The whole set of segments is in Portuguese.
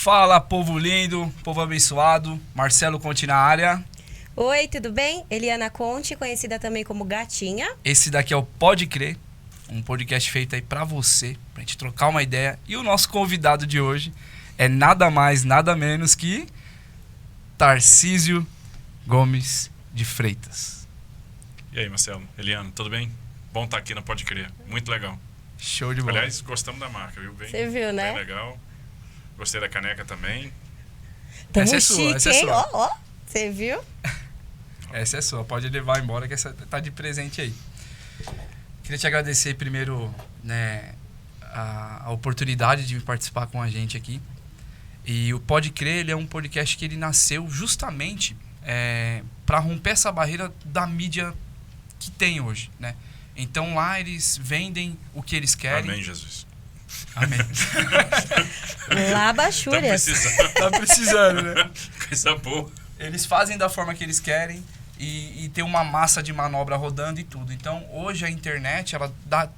Fala, povo lindo, povo abençoado. Marcelo Conte na área. Oi, tudo bem? Eliana Conte, conhecida também como Gatinha. Esse daqui é o Pode Crer, um podcast feito aí pra você, pra gente trocar uma ideia. E o nosso convidado de hoje é nada mais, nada menos que Tarcísio Gomes de Freitas. E aí, Marcelo, Eliana, tudo bem? Bom estar aqui no Pode Crer, muito legal. Show de bola. Aliás, gostamos da marca, viu? Você viu, né? Bem legal. Gostei da caneca também. Tamo Essa é sua, chique, essa é hein? sua. Ó, você viu? Essa é sua, pode levar embora que essa tá de presente aí. Queria te agradecer primeiro, né, a oportunidade de participar com a gente aqui. E o Pode Crer, ele é um podcast que ele nasceu justamente para romper essa barreira da mídia que tem hoje, né? Então lá eles vendem o que eles querem. Amém, Jesus. Amém. Labachúrias. Tá precisando, né? Coisa boa. Eles fazem da forma que eles querem e tem uma massa de manobra rodando e tudo. Então, hoje a internet, ela dá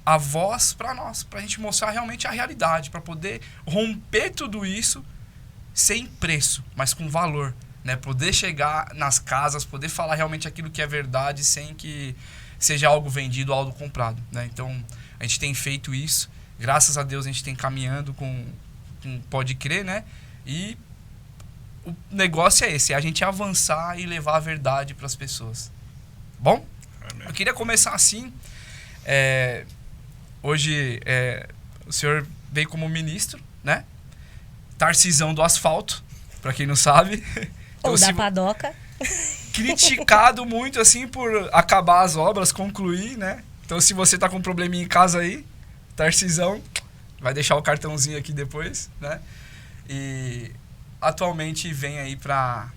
a voz para nós, pra gente mostrar realmente a realidade, para poder romper tudo isso sem preço, mas com valor, né? Poder chegar nas casas, poder falar realmente aquilo que é verdade sem que seja algo vendido, algo comprado, né? Então, a gente tem feito isso. Graças a Deus a gente tem caminhando com Pode Crer, né? E o negócio é esse, é a gente avançar e levar a verdade para as pessoas. Bom? Amém. Eu queria começar assim. Hoje o senhor veio como ministro, né? Tarcisão do asfalto, para quem não sabe. Ou da padoca. Criticado muito assim por acabar as obras, concluir, né? Então se você tá com um probleminha em casa aí, Tarcisão, vai deixar o cartãozinho aqui depois, né? E atualmente vem aí para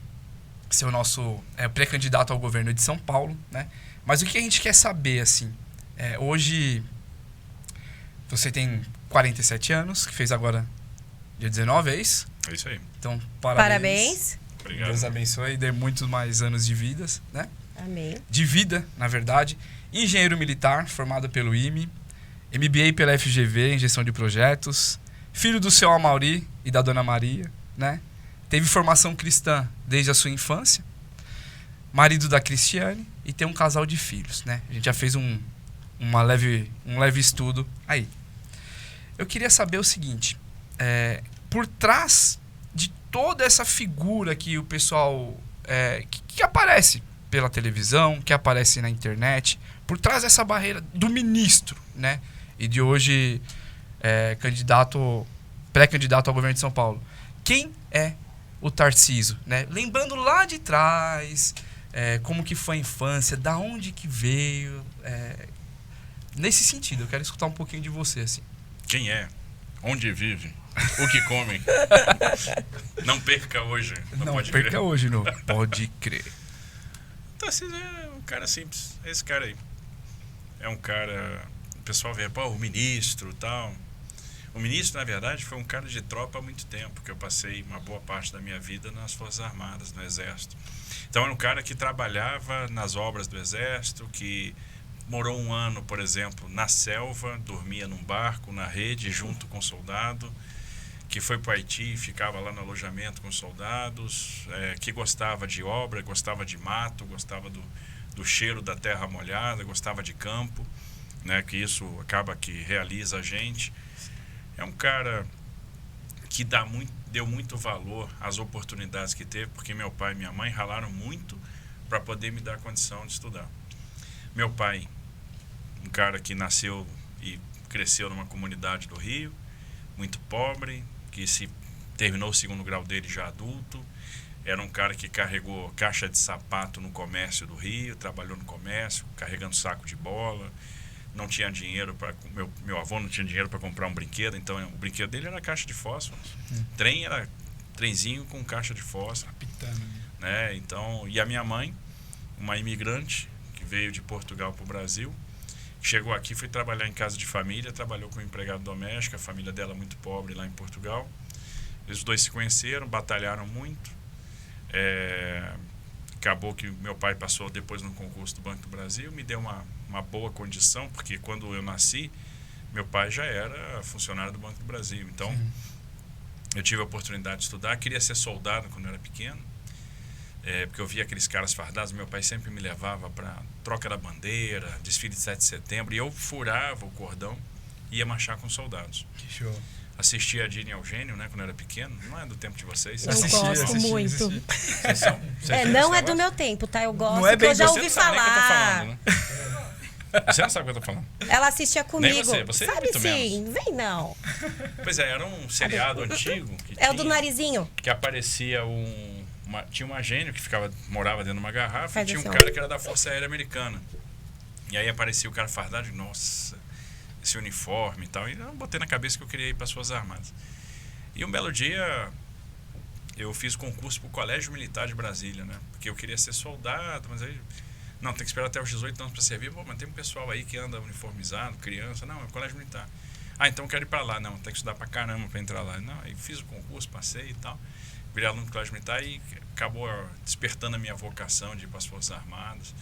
ser o nosso pré-candidato ao governo de São Paulo, né? Mas o que a gente quer saber, assim, hoje você tem 47 anos, que fez agora dia 19, é isso? É isso aí. Então, Parabéns. Obrigado. Deus abençoe e dê muitos mais anos de vidas, né? Amém. De vida, na verdade. Engenheiro militar, formado pelo IME, MBA pela FGV em gestão de projetos, filho do seu Amauri e da dona Maria, né? Teve formação cristã desde a sua infância, marido da Cristiane e tem um casal de filhos, né? A gente já fez um leve estudo aí. Eu queria saber o seguinte, por trás de toda essa figura que o pessoal que aparece pela televisão, que aparece na internet, por trás dessa barreira do ministro, né? E de hoje pré-candidato ao governo de São Paulo. Quem é o Tarcísio, né? Lembrando lá de trás, como que foi a infância, da onde que veio, nesse sentido, eu quero escutar um pouquinho de você, assim. Quem é? Onde vive? O que come? Não perca hoje. Não Pode perca crer. hoje no Pode Crer. Tarcísio é um cara simples. É esse cara aí. É um cara... O pessoal vê, pô, o ministro e tal. O ministro, na verdade, foi um cara de tropa há muito tempo, porque eu passei uma boa parte da minha vida nas Forças Armadas, no Exército. Então, era um cara que trabalhava nas obras do Exército, que morou um ano, por exemplo, na selva, dormia num barco, na rede, junto com soldado, que foi para o Haiti, ficava lá no alojamento com soldados, que gostava de obra, gostava de mato, gostava do cheiro da terra molhada, gostava de campo, né, que isso acaba que realiza a gente. É um cara que deu muito valor às oportunidades que teve, porque meu pai e minha mãe ralaram muito para poder me dar condição de estudar. Meu pai, um cara que nasceu e cresceu numa comunidade do Rio, muito pobre, que terminou o segundo grau dele já adulto. Era um cara que carregou caixa de sapato no comércio do Rio, trabalhou no comércio, carregando saco de bola. Não tinha dinheiro para... Meu avô não tinha dinheiro para comprar um brinquedo, então o brinquedo dele era caixa de fósforos. Trem era trenzinho com caixa de fósforo. Pitando. Né? Então, e a minha mãe, uma imigrante que veio de Portugal para o Brasil, chegou aqui, foi trabalhar em casa de família, trabalhou com empregado doméstico, a família dela muito pobre lá em Portugal. Eles dois se conheceram, batalharam muito. Acabou que meu pai passou depois no concurso do Banco do Brasil, me deu uma boa condição, porque quando eu nasci, meu pai já era funcionário do Banco do Brasil. Então, eu tive a oportunidade de estudar. Queria ser soldado quando eu era pequeno, porque eu via aqueles caras fardados. Meu pai sempre me levava para troca da bandeira, desfile de 7 de setembro, e eu furava o cordão e ia marchar com soldados. Que show. Assisti a Dini e Eugênio, né, quando eu era pequeno. Não é do tempo de vocês. Eu gosto muito. Vocês são, vocês não é do meu tempo, tá? Eu gosto, Não é bem porque eu já Você ouvi não sabe nem o que eu tô falar. falando, né? Você não sabe o que eu tô falando. Ela assistia comigo. você Sabe muito sim, vem não. Pois é, era um seriado antigo. Que É o do tinha- narizinho. Que aparecia tinha um gênio que morava dentro de uma garrafa, Faz e tinha um assim, ó. cara que era da Força Aérea Americana. E aí aparecia o cara fardado, nossa, esse uniforme e tal. E eu botei na cabeça que eu queria ir para as Forças Armadas. E um belo dia eu fiz concurso para o Colégio Militar de Brasília, né? Porque eu queria ser soldado, mas aí... Não, tem que esperar até os 18 anos para servir. Pô, mas tem um pessoal aí que anda uniformizado, criança. Não, é o Colégio Militar. Ah, então eu quero ir para lá. Não, tem que estudar para caramba para entrar lá. Não, aí fiz o concurso, passei e tal. Virei aluno do Colégio Militar e acabou despertando a minha vocação de ir para as Forças Armadas.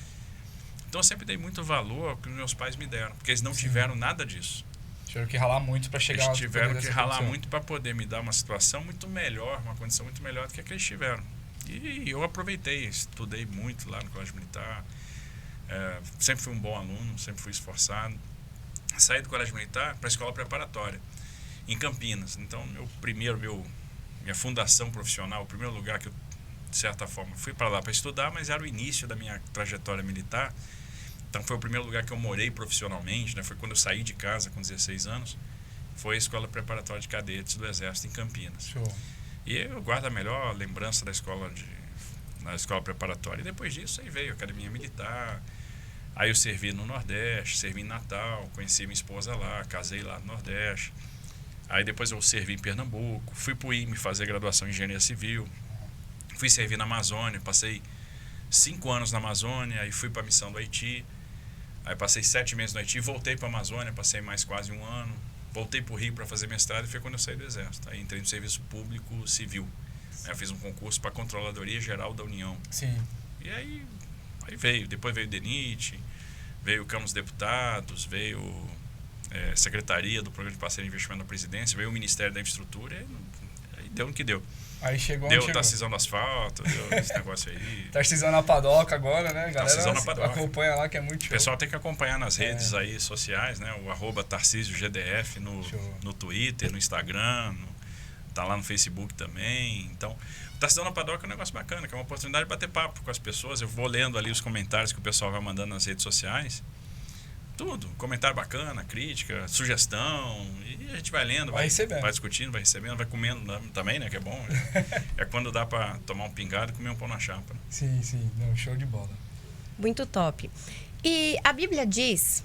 Então eu sempre dei muito valor ao que meus pais me deram, porque eles não tiveram nada disso. Tiveram que ralar muito para chegar Eles tiveram poder que dessa ralar condição. muito para poder me dar uma situação muito melhor, uma condição muito melhor do que a que eles tiveram. E eu aproveitei, estudei muito lá no Colégio Militar. Sempre fui um bom aluno, sempre fui esforçado. Saí do Colégio Militar para a escola preparatória, em Campinas. Então, minha fundação profissional, o primeiro lugar que eu, de certa forma, fui para lá para estudar, mas era o início da minha trajetória militar. Então, foi o primeiro lugar que eu morei profissionalmente, né? Foi quando eu saí de casa com 16 anos. Foi a escola preparatória de cadetes do Exército em Campinas. Show. E eu guardo a melhor lembrança da na escola preparatória. E depois disso, aí veio a Academia Militar. Aí eu servi no Nordeste, servi em Natal, conheci minha esposa lá, casei lá no Nordeste. Aí depois eu servi em Pernambuco, fui para o IME fazer graduação em Engenharia Civil. Fui servir na Amazônia, passei 5 anos na Amazônia, aí fui para a missão do Haiti. Aí passei 7 meses no Haiti, voltei para a Amazônia, passei mais quase 1 ano. Voltei para o Rio para fazer mestrado e foi quando eu saí do Exército. Aí entrei no Serviço Público Civil. Aí eu fiz um concurso para a Controladoria Geral da União. Sim. E aí depois veio o DENIT, veio o Câmara dos Deputados, veio Secretaria do Programa de Parceria e Investimento da Presidência, veio o Ministério da Infraestrutura, aí deu no que deu. Aí chegou Deu onde chegou. Tarcisão do asfalto, deu esse negócio aí. Tarcisão na padoca agora, né? Tarcisão Galera na padoca. acompanha lá que é muito O show. pessoal tem que acompanhar nas redes aí sociais, né? O @TarcísioGDF no Twitter, no Instagram, tá lá no Facebook também. Então, o Tarcisão na Padoca é um negócio bacana, que é uma oportunidade de bater papo com as pessoas. Eu vou lendo ali os comentários que o pessoal vai mandando nas redes sociais. Tudo, comentário bacana, crítica, sugestão, e a gente vai lendo, Vai recebendo. vai discutindo, vai recebendo, vai comendo também, né, que é bom. É quando dá para tomar um pingado e comer um pão na chapa. Né? Sim, sim. Não, show de bola. Muito top. E a Bíblia diz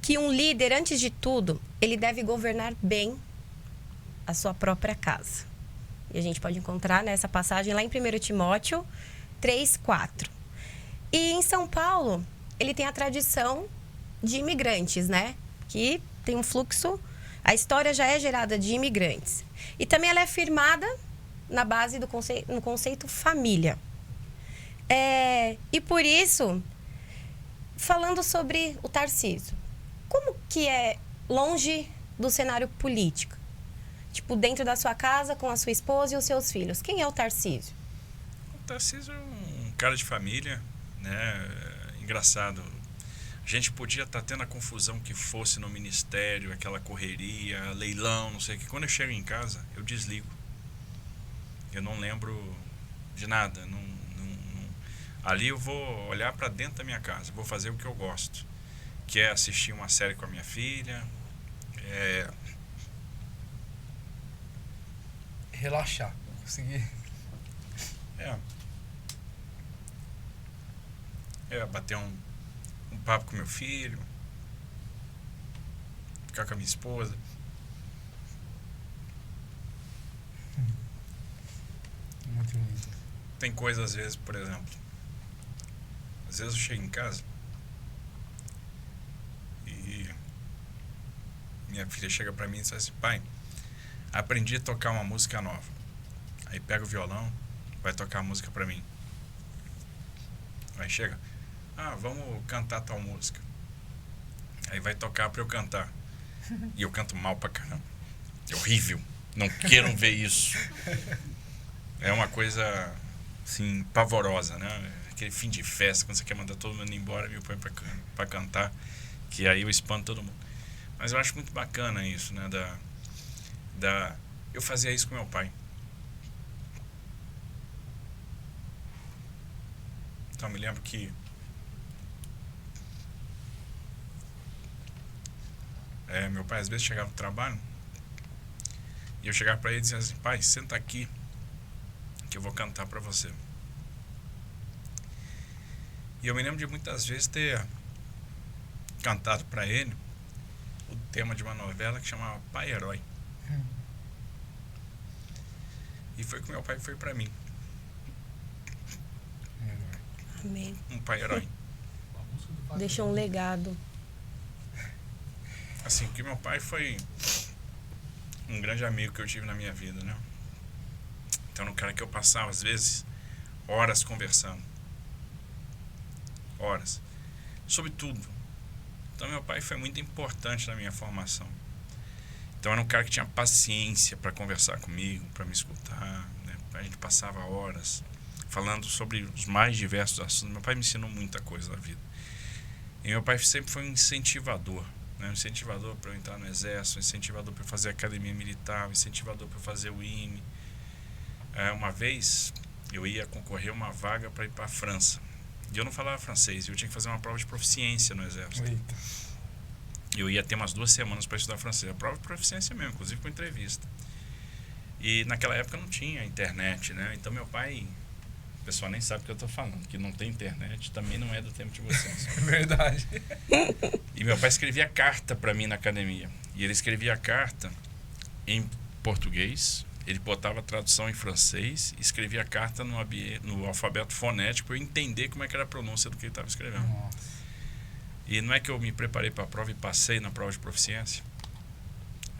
que um líder, antes de tudo, ele deve governar bem a sua própria casa. E a gente pode encontrar nessa passagem lá em 1 Timóteo 3:4. E em São Paulo, ele tem a tradição de imigrantes, né? Que tem um fluxo, a história já é gerada de imigrantes. E também ela é firmada na base no conceito família. E por isso, falando sobre o Tarcísio, como que é longe do cenário político? Tipo, dentro da sua casa, com a sua esposa e os seus filhos. Quem é o Tarcísio? O Tarcísio é um cara de família, né? Engraçado. A gente podia estar tendo a confusão que fosse no ministério, aquela correria, leilão, não sei o que. Quando eu chego em casa, eu desligo. Eu não lembro de nada. Ali eu vou olhar para dentro da minha casa, vou fazer o que eu gosto, que é assistir uma série com a minha filha, Relaxar. Conseguir. Bater um papo com meu filho, ficar com a minha esposa. Muito lindo. Tem coisas, às vezes, por exemplo, às vezes eu chego em casa e minha filha chega pra mim e diz assim: pai, aprendi a tocar uma música nova. Aí pega o violão, vai tocar a música pra mim. Aí chega: vamos cantar tal música. Aí vai tocar pra eu cantar. E eu canto mal pra caramba. É horrível. Não queiram ver isso. É uma coisa, assim, pavorosa, né? Aquele fim de festa, quando você quer mandar todo mundo embora, me põe pra cantar, que aí eu espanto todo mundo. Mas eu acho muito bacana isso, né? Eu fazia isso com meu pai. Então, eu me lembro que meu pai às vezes chegava do trabalho e eu chegava para ele e dizia assim: pai, senta aqui que eu vou cantar para você. E eu me lembro de muitas vezes ter cantado para ele o tema de uma novela que chamava Pai Herói. E foi que meu pai foi para mim. Amém. Um pai herói. Deixou um legado. Assim, porque meu pai foi um grande amigo que eu tive na minha vida, né? Então, era um cara que eu passava, às vezes, horas conversando. Horas. Sobre tudo. Então, meu pai foi muito importante na minha formação. Então, era um cara que tinha paciência para conversar comigo, para me escutar, né? A gente passava horas falando sobre os mais diversos assuntos. Meu pai me ensinou muita coisa na vida. E meu pai sempre foi um incentivador, né? Um incentivador para eu entrar no exército, um incentivador para eu fazer a academia militar, um incentivador para eu fazer o IME. Uma vez eu ia concorrer a uma vaga para ir para a França. E eu não falava francês, eu tinha que fazer uma prova de proficiência no exército. Eita. Eu ia ter umas 2 semanas para estudar francês. A prova de proficiência mesmo, inclusive com entrevista. E naquela época não tinha internet, né? Então meu pai... O pessoal nem sabe o que eu estou falando, que não tem internet, também não é do tempo de vocês. É verdade. E meu pai escrevia carta para mim na academia. E ele escrevia a carta em português, ele botava a tradução em francês, e escrevia a carta no alfabeto fonético para eu entender como é que era a pronúncia do que ele estava escrevendo. Nossa. E não é que eu me preparei para a prova e passei na prova de proficiência.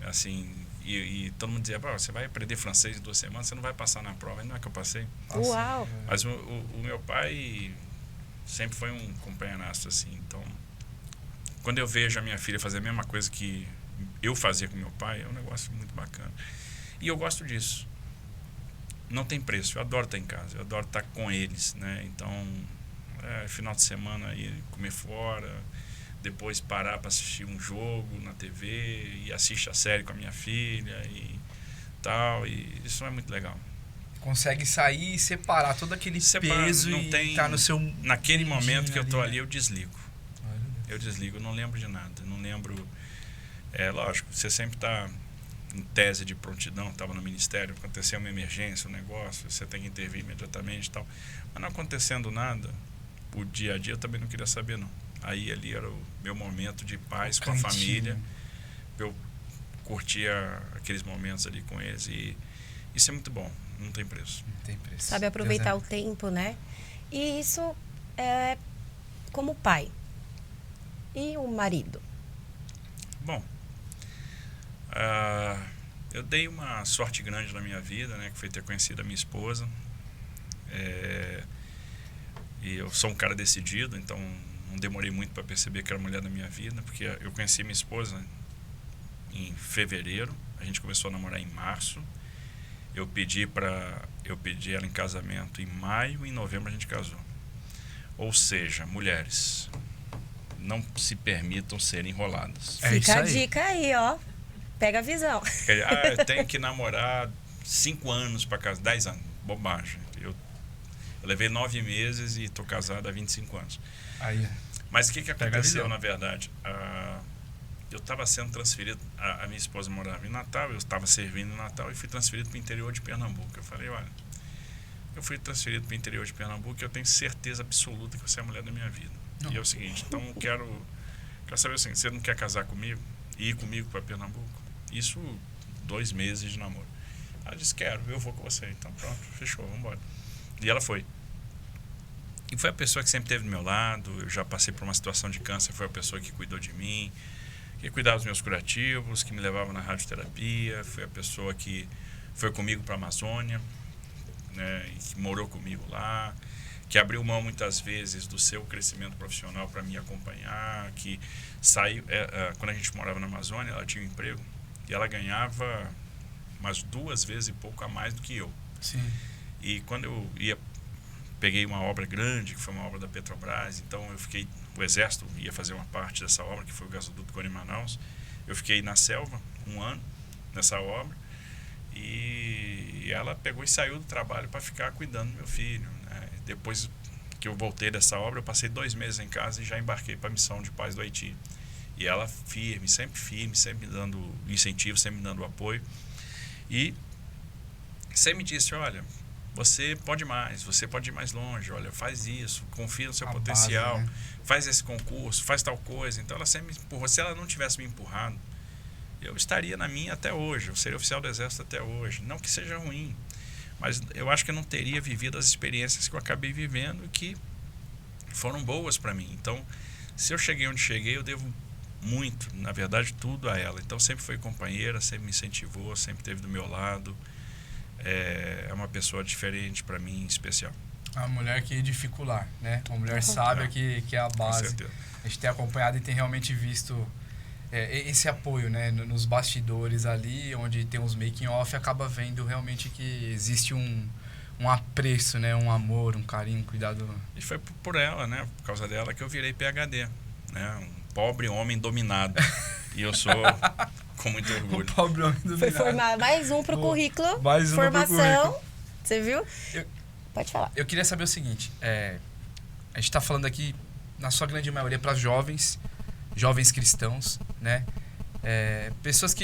Assim, e todo mundo dizia: você vai aprender francês em 2 semanas, você não vai passar na prova. E não é que eu passei. Nossa. Uau! Mas o meu pai sempre foi um companheiraço, assim. Então, quando eu vejo a minha filha fazer a mesma coisa que eu fazia com meu pai, é um negócio muito bacana. E eu gosto disso. Não tem preço. Eu adoro estar em casa, eu adoro estar com eles, né? Então, final de semana ir comer fora, depois parar para assistir um jogo na TV e assiste a série com a minha filha e tal. E isso é muito legal. Consegue sair e separar todo aquele peso e tá no seu... Naquele momento que eu tô né? ali, eu desligo. Eu desligo, eu não lembro de nada. Não lembro... lógico, você sempre tá em tese de prontidão, estava no ministério, aconteceu uma emergência, um negócio, você tem que intervir imediatamente e tal. Mas não acontecendo nada, o dia a dia eu também não queria saber, não. Aí ali era o meu momento de paz com a família. Eu curtia aqueles momentos ali com eles e isso é muito bom, não tem preço. Não tem preço. Sabe aproveitar o tempo, né? E isso é como pai. E o marido? Bom, eu dei uma sorte grande na minha vida, né, que foi ter conhecido a minha esposa. E eu sou um cara decidido, então não demorei muito para perceber que era a mulher da minha vida, porque eu conheci minha esposa em fevereiro, a gente começou a namorar em março. Eu pedi ela em casamento em maio e em novembro a gente casou. Ou seja, mulheres, não se permitam ser enroladas. Fica a dica aí, ó. Pega a visão. Eu tenho que namorar 5 anos para casar, 10 anos. Bobagem. Eu levei 9 meses e tô casado há 25 anos. Aí. Mas o que aconteceu, na verdade? Eu estava sendo transferido, a minha esposa morava em Natal, eu estava servindo em Natal e fui transferido para o interior de Pernambuco. Eu falei: olha, eu fui transferido para o interior de Pernambuco e eu tenho certeza absoluta que você é a mulher da minha vida. Não. E é o seguinte, então eu quero saber o seguinte: você não quer casar comigo e ir comigo para Pernambuco? Isso 2 meses de namoro. Ela disse: quero, eu vou com você. Então pronto, fechou, vamos embora. E ela foi. E foi a pessoa que sempre esteve do meu lado. Eu já passei por uma situação de câncer, foi a pessoa que cuidou de mim, que cuidava dos meus curativos, que me levava na radioterapia, foi a pessoa que foi comigo para a Amazônia, né, e que morou comigo lá, que abriu mão muitas vezes do seu crescimento profissional para me acompanhar, que saiu... quando a gente morava na Amazônia, ela tinha um emprego e ela ganhava umas 2 vezes e pouco a mais do que eu. Sim. E quando eu peguei uma obra grande, que foi uma obra da Petrobras, então o Exército ia fazer uma parte dessa obra, que foi o gasoduto Guarani-Manaus. Eu fiquei na selva 1 ano nessa obra, e ela pegou e saiu do trabalho para ficar cuidando do meu filho, né? Depois que eu voltei dessa obra, eu passei 2 meses em casa e já embarquei para a missão de paz do Haiti. E ela firme, sempre me dando incentivo, sempre me dando apoio. E sempre me disse, olha, você pode ir mais longe, olha, faz isso, confia no seu potencial, base, né? Faz esse concurso, faz tal coisa. Então ela sempre me empurrou. Se ela não tivesse me empurrado, eu estaria na minha até hoje, eu seria oficial do Exército até hoje. Não que seja ruim, mas eu acho que eu não teria vivido as experiências que eu acabei vivendo, que foram boas para mim. Então, se eu cheguei onde cheguei, eu devo muito, na verdade, tudo a ela. Então, sempre foi companheira, sempre me incentivou, sempre esteve do meu lado. É uma pessoa diferente para mim, especial. A mulher que edifica o lar, né? Uma mulher sábia que é a base. Com certeza. A gente tem acompanhado e tem realmente visto esse apoio, né? Nos bastidores ali, onde tem os making off, acaba vendo realmente que existe um apreço, né? Um amor, um carinho, um cuidado. E foi por ela, né? Por causa dela que eu virei PhD, né? Um pobre homem dominado. E eu sou com muito orgulho. Um pobre homem dominado. Foi formar mais um pro currículo. Mais um formação. pro currículo. Você viu? Pode falar. Eu queria saber o seguinte, a gente está falando aqui, na sua grande maioria, para jovens cristãos, né? Pessoas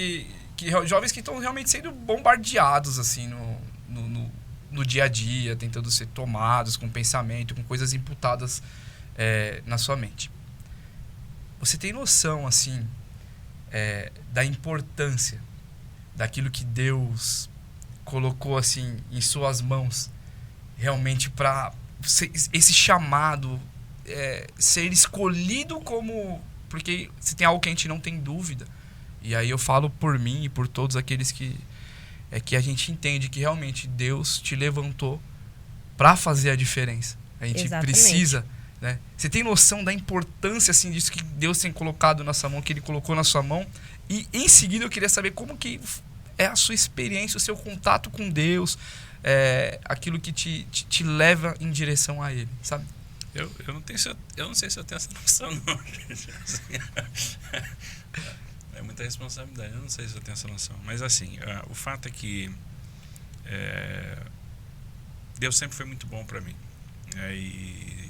jovens que estão realmente sendo bombardeados, assim, no dia a dia, tentando ser tomados com pensamento, com coisas imputadas na sua mente. Você tem noção, assim, da importância daquilo que Deus colocou, assim, em suas mãos, realmente para esse chamado ser escolhido como... Porque se tem algo que a gente não tem dúvida, e aí eu falo por mim e por todos aqueles que a gente entende que realmente Deus te levantou para fazer a diferença. A gente Exatamente. precisa, né? Você tem noção da importância, assim, disso que Deus tem colocado na sua mão, que Ele colocou na sua mão? E em seguida eu queria saber como que é a sua experiência, o seu contato com Deus, aquilo que te leva em direção a Ele, sabe? Eu não sei se eu tenho essa noção, não, gente. É muita responsabilidade. Eu não sei se eu tenho essa noção. Mas, assim, o fato é que Deus sempre foi muito bom para mim. E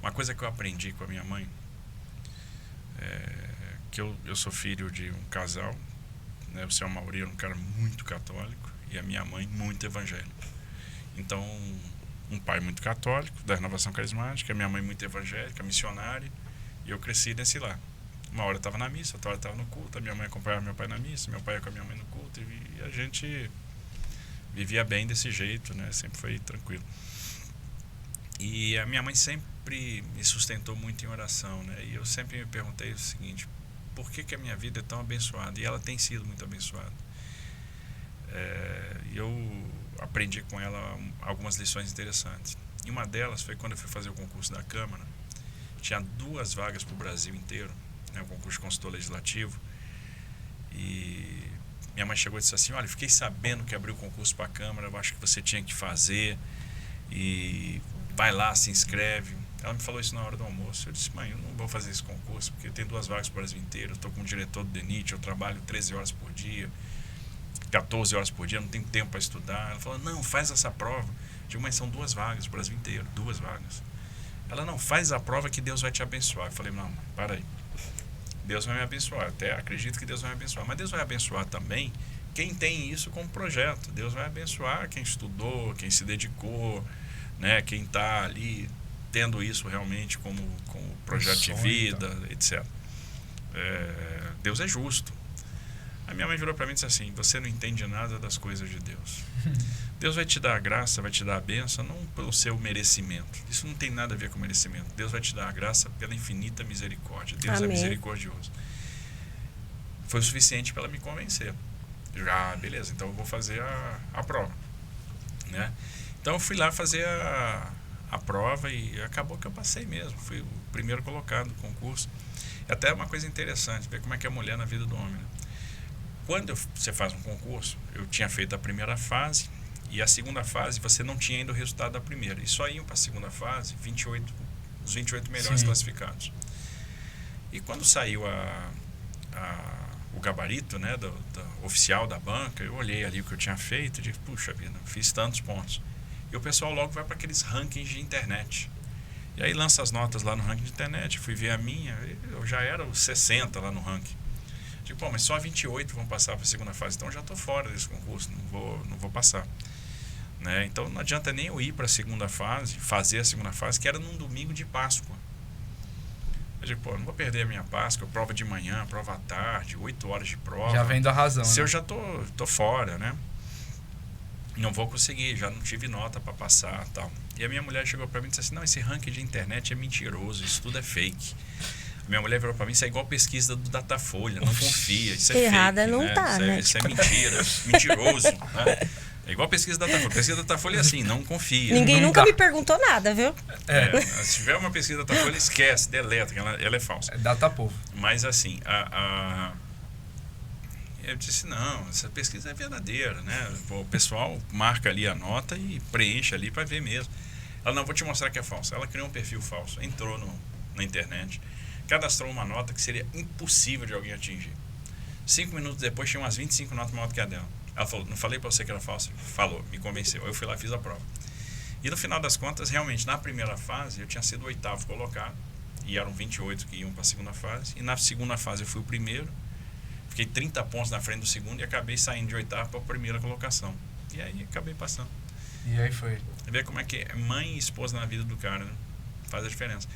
uma coisa que eu aprendi com a minha mãe, que eu sou filho de um casal, né? O seu Mauri era um cara muito católico e a minha mãe muito evangélica. Então, um pai muito católico, da Renovação Carismática, a minha mãe muito evangélica, missionária, e eu cresci nesse lar. Uma hora eu estava na missa, outra hora eu estava no culto, a minha mãe acompanhava meu pai na missa, meu pai ia com a minha mãe no culto, e a gente vivia bem desse jeito, né? Sempre foi tranquilo. E a minha mãe sempre me sustentou muito em oração, né? E eu sempre me perguntei o seguinte: por que a minha vida é tão abençoada? E ela tem sido muito abençoada. Eu aprendi com ela algumas lições interessantes. E uma delas foi quando eu fui fazer o concurso da Câmara. Tinha 2 vagas para o Brasil inteiro, né? O concurso de consultor legislativo. E minha mãe chegou e disse assim: olha, fiquei sabendo que abriu o concurso para a Câmara, eu acho que você tinha que fazer, e vai lá, se inscreve. Ela me falou isso na hora do almoço. Eu disse: mãe, eu não vou fazer esse concurso porque tem 2 vagas para o Brasil inteiro, eu estou como diretor do DENIT, eu trabalho 13 horas por dia, 14 horas por dia, não tenho tempo para estudar. Ela falou: não, faz essa prova. Eu digo: mas são 2 vagas para o Brasil inteiro, 2 vagas. Ela: não, faz a prova que Deus vai te abençoar. Eu falei: não, para aí. Deus vai me abençoar, até acredito que Deus vai me abençoar, mas Deus vai abençoar também quem tem isso como projeto. Deus vai abençoar quem estudou, quem se dedicou, né? Quem está ali tendo isso realmente como projeto de vida, etc. Deus é justo. A minha mãe virou para mim e disse assim: você não entende nada das coisas de Deus. Deus vai te dar a graça, vai te dar a bênção, não pelo seu merecimento. Isso não tem nada a ver com merecimento. Deus vai te dar a graça pela infinita misericórdia. Deus Amém. É misericordioso. Foi o suficiente para ela me convencer. Beleza, então eu vou fazer a prova, né? Então eu fui lá fazer a prova e acabou que eu passei mesmo. Fui o primeiro colocado no concurso. Até uma coisa interessante, ver como é que é a mulher na vida do homem, né? Quando você faz um concurso, eu tinha feito a primeira fase e a segunda fase você não tinha ainda o resultado da primeira. E só iam para a segunda fase os 28 melhores Sim. classificados. E quando saiu o gabarito, né, do oficial da banca, eu olhei ali o que eu tinha feito e disse, puxa vida, fiz tantos pontos. E o pessoal logo vai para aqueles rankings de internet. E aí lança as notas lá no ranking de internet, fui ver a minha, eu já era os 60 lá no ranking. Digo, pô, mas só 28 vão passar para a segunda fase, então eu já estou fora desse concurso, não vou passar. Né? Então não adianta nem eu ir para a segunda fase, fazer a segunda fase, que era num domingo de Páscoa. Eu digo, pô, não vou perder a minha Páscoa, prova de manhã, prova à tarde, 8 horas de prova. Já vendo a razão. Se né? eu já tô fora, né? Não vou conseguir, já não tive nota para passar tal. E a minha mulher chegou para mim e disse assim, não, esse ranking de internet é mentiroso, isso tudo é fake. A minha mulher virou para mim, isso é igual pesquisa do Datafolha, não confia, isso é Errada fake. não né? tá, né? Isso é mentira, mentiroso. Né? É igual pesquisa do Datafolha. Pesquisa do Datafolha é assim, não confia. Ninguém Não nunca dá. me perguntou nada, viu? Se tiver uma pesquisa do Datafolha, esquece, deleta, ela é falsa. É data povo. Mas assim, eu disse, não, essa pesquisa é verdadeira, né? Pô, o pessoal marca ali a nota e preenche ali para ver mesmo. Ela, não, vou te mostrar que é falso. Ela criou um perfil falso, entrou na internet, cadastrou uma nota que seria impossível de alguém atingir. 5 minutos depois tinha umas 25 notas maior do que a dela. Ela falou, não falei para você que era falso? Falou, me convenceu. Eu fui lá e fiz a prova. E no final das contas, realmente, na primeira fase, eu tinha sido o 8º colocado, e eram 28 que iam para a segunda fase. E na segunda fase eu fui o primeiro, fiquei 30 pontos na frente do segundo e acabei saindo de 8º para a primeira colocação. E aí acabei passando. E aí foi. Você vê como é que é mãe e esposa na vida do cara, né? Faz a diferença.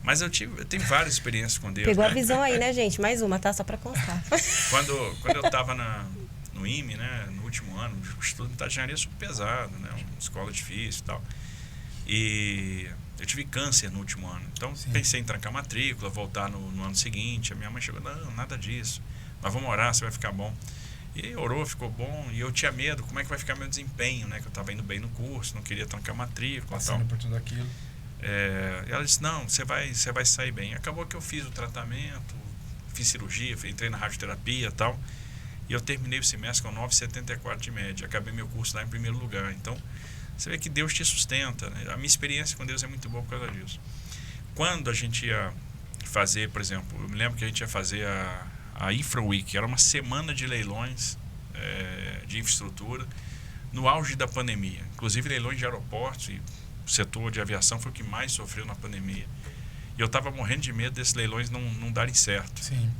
Mas eu tenho várias experiências com Deus. Pegou né? a visão aí, né, gente? Mais uma, tá? Só pra constar. Quando eu estava no IME, né, no último ano, o estudo de engenharia é super pesado, né, uma escola difícil e tal. E eu tive câncer no último ano. Então, Sim. pensei em trancar matrícula, voltar no ano seguinte. A minha mãe chegou, não, nada disso. Nós vamos orar, você vai ficar bom. E orou, ficou bom. E eu tinha medo, como é que vai ficar meu desempenho, né? Que eu estava indo bem no curso, não queria trancar matrícula e tal. Passando por tudo aquilo. E ela disse, não, você vai sair bem. Acabou que eu fiz o tratamento, fiz cirurgia, entrei na radioterapia e tal. E eu terminei o semestre com 9,74 de média. Acabei meu curso lá em primeiro lugar. Então, você vê que Deus te sustenta, né? A minha experiência com Deus é muito boa por causa disso. Quando a gente ia fazer, por exemplo, eu me lembro que a gente ia fazer a Infra Week, era uma semana de leilões de infraestrutura no auge da pandemia. Inclusive leilões de aeroportos, e o setor de aviação foi o que mais sofreu na pandemia. E eu estava morrendo de medo desses leilões não darem certo. Sim.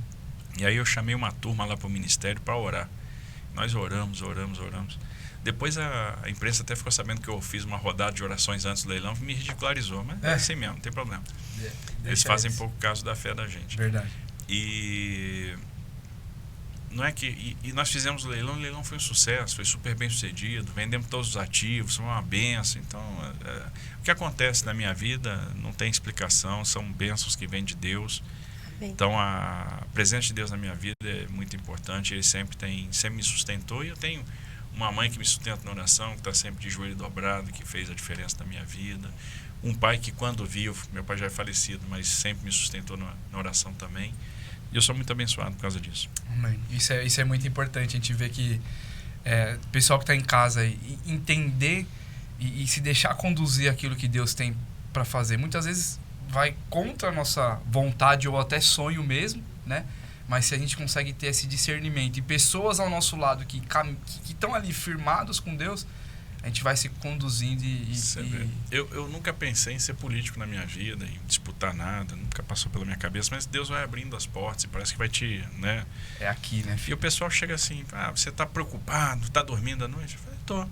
E aí eu chamei uma turma lá para o ministério para orar. Nós oramos. Depois a imprensa até ficou sabendo que eu fiz uma rodada de orações antes do leilão, me ridicularizou, mas é assim mesmo, não tem problema. Eles fazem pouco caso da fé da gente. Verdade. E não é que e nós fizemos o leilão foi um sucesso, foi super bem sucedido, vendemos todos os ativos, foi uma benção. Então, o que acontece na minha vida não tem explicação, são bênçãos que vêm de Deus. Bem. Então, a presença de Deus na minha vida é muito importante. Ele sempre me sustentou, e eu tenho uma mãe que me sustenta na oração, que está sempre de joelho dobrado, que fez a diferença na minha vida. Um pai que, quando viu, meu pai já é falecido, mas sempre me sustentou na oração também. E eu sou muito abençoado por causa disso. Amém. Isso é muito importante. A gente vê que o pessoal que está em casa entender e se deixar conduzir aquilo que Deus tem para fazer. Muitas vezes vai contra a nossa vontade ou até sonho mesmo, né? Mas se a gente consegue ter esse discernimento e pessoas ao nosso lado que estão ali firmados com Deus, a gente vai se conduzindo Eu nunca pensei em ser político na minha vida, em disputar nada, nunca passou pela minha cabeça, mas Deus vai abrindo as portas e parece que vai te, né? É aqui, né, filho? E o pessoal chega assim, você está preocupado, está dormindo à noite? Eu falei, tô.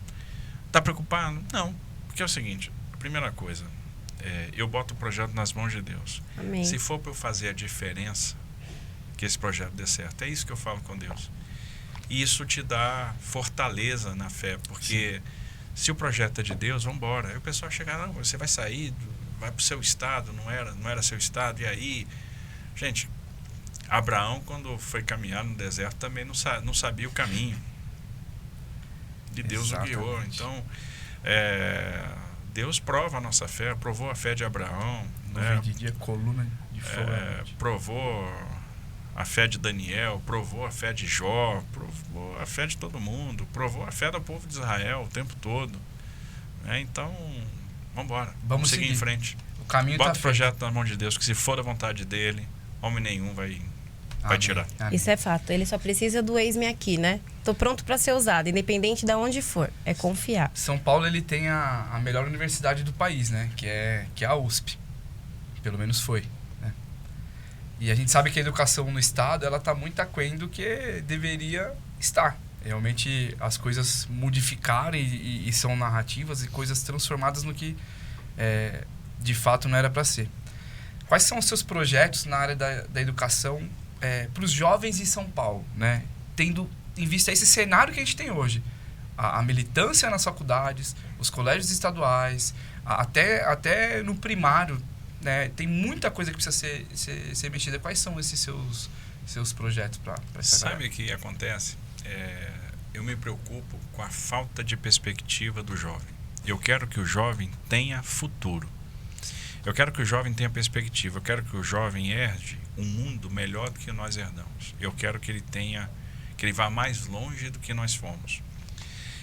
Está preocupado? Não, porque é o seguinte, a primeira coisa, eu boto o projeto nas mãos de Deus. Amém. Se for para eu fazer a diferença, que esse projeto dê certo, é isso que eu falo com Deus. E isso te dá fortaleza na fé, porque se o projeto é de Deus, vamos embora. Aí o pessoal chega, não, você vai sair, vai para o seu estado, não era seu estado, e aí, gente, Abraão, quando foi caminhar no deserto, também não sabia o caminho. E Deus Exatamente. o guiou. Então, Deus prova a nossa fé, provou a fé de Abraão, né? De dia, coluna de fogo. Provou a fé de Daniel, provou a fé de Jó, provou a fé de todo mundo, provou a fé do povo de Israel o tempo todo. Então, vamos embora. Vamos seguir em frente. O caminho Bota tá o projeto na mão de Deus, que se for da vontade dele, homem nenhum vai tirar. Amém. Isso é fato. Ele só precisa do eis-me aqui, né? Tô pronto para ser usado, independente de onde for. É confiar. São Paulo, ele tem a melhor universidade do país, né? Que é a USP. Pelo menos foi, né? E a gente sabe que a educação no estado, ela tá muito aquém do que deveria estar. Realmente as coisas modificaram e são narrativas e coisas transformadas no que de fato não era para ser. Quais são os seus projetos na área da educação para os jovens em São Paulo, né? Tendo em vista esse cenário que a gente tem hoje, a militância nas faculdades, os colégios estaduais, até no primário, né? Tem muita coisa que precisa ser mexida. Quais são esses seus projetos para essa Sabe o que acontece? Eu me preocupo com a falta de perspectiva do jovem. Eu quero que o jovem tenha futuro. Eu quero que o jovem tenha perspectiva. Eu quero que o jovem herde um mundo melhor do que nós herdamos. Eu quero que ele vá mais longe do que nós fomos.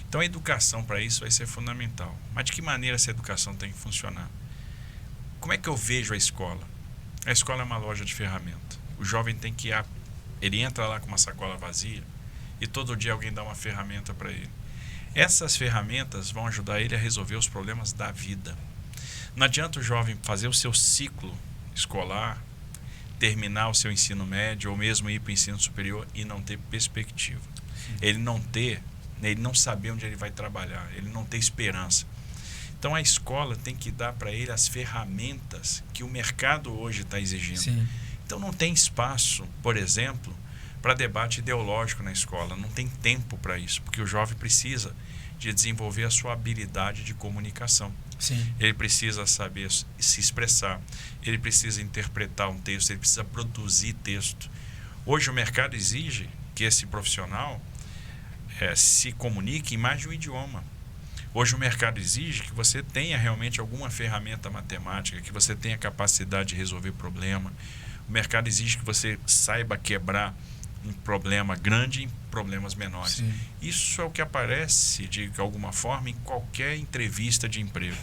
Então a educação para isso vai ser fundamental. Mas de que maneira essa educação tem que funcionar? Como é que eu vejo a escola? A escola é uma loja de ferramenta. O jovem tem que ele entra lá com uma sacola vazia e todo dia alguém dá uma ferramenta para ele. Essas ferramentas vão ajudar ele a resolver os problemas da vida. Não adianta o jovem fazer o seu ciclo escolar, terminar o seu ensino médio ou mesmo ir para o ensino superior e não ter perspectiva. Ele não saber onde ele vai trabalhar, ele não ter esperança. Então a escola tem que dar para ele as ferramentas que o mercado hoje está exigindo. Sim. Então não tem espaço, por exemplo, para debate ideológico na escola. Não tem tempo para isso, porque o jovem precisa de desenvolver a sua habilidade de comunicação. Sim. Ele precisa saber se expressar, ele precisa interpretar um texto, ele precisa produzir texto. Hoje o mercado exige que esse profissional se comunique em mais de um idioma. Hoje o mercado exige que você tenha realmente alguma ferramenta matemática, que você tenha capacidade de resolver problema. O mercado exige que você saiba quebrar um problema grande em problemas menores. Sim. Isso é o que aparece, de alguma forma, em qualquer entrevista de emprego.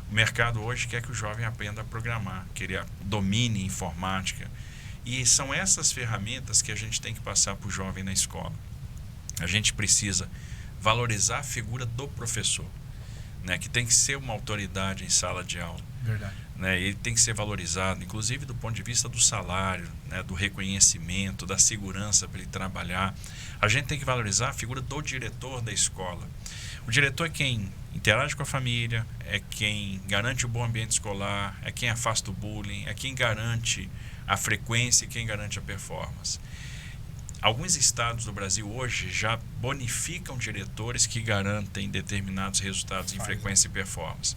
O mercado hoje quer que o jovem aprenda a programar, que ele domine informática. E são essas ferramentas que a gente tem que passar para o jovem na escola. A gente precisa valorizar a figura do professor, né, que tem que ser uma autoridade em sala de aula. Verdade. Né, ele tem que ser valorizado, inclusive do ponto de vista do salário, né, do reconhecimento, da segurança para ele trabalhar. A gente tem que valorizar a figura do diretor da escola. O diretor é quem interage com a família, é quem garante o bom ambiente escolar, é quem afasta o bullying, é quem garante a frequência e quem garante a performance. Alguns estados do Brasil hoje já bonificam diretores que garantem determinados resultados em frequência e performance.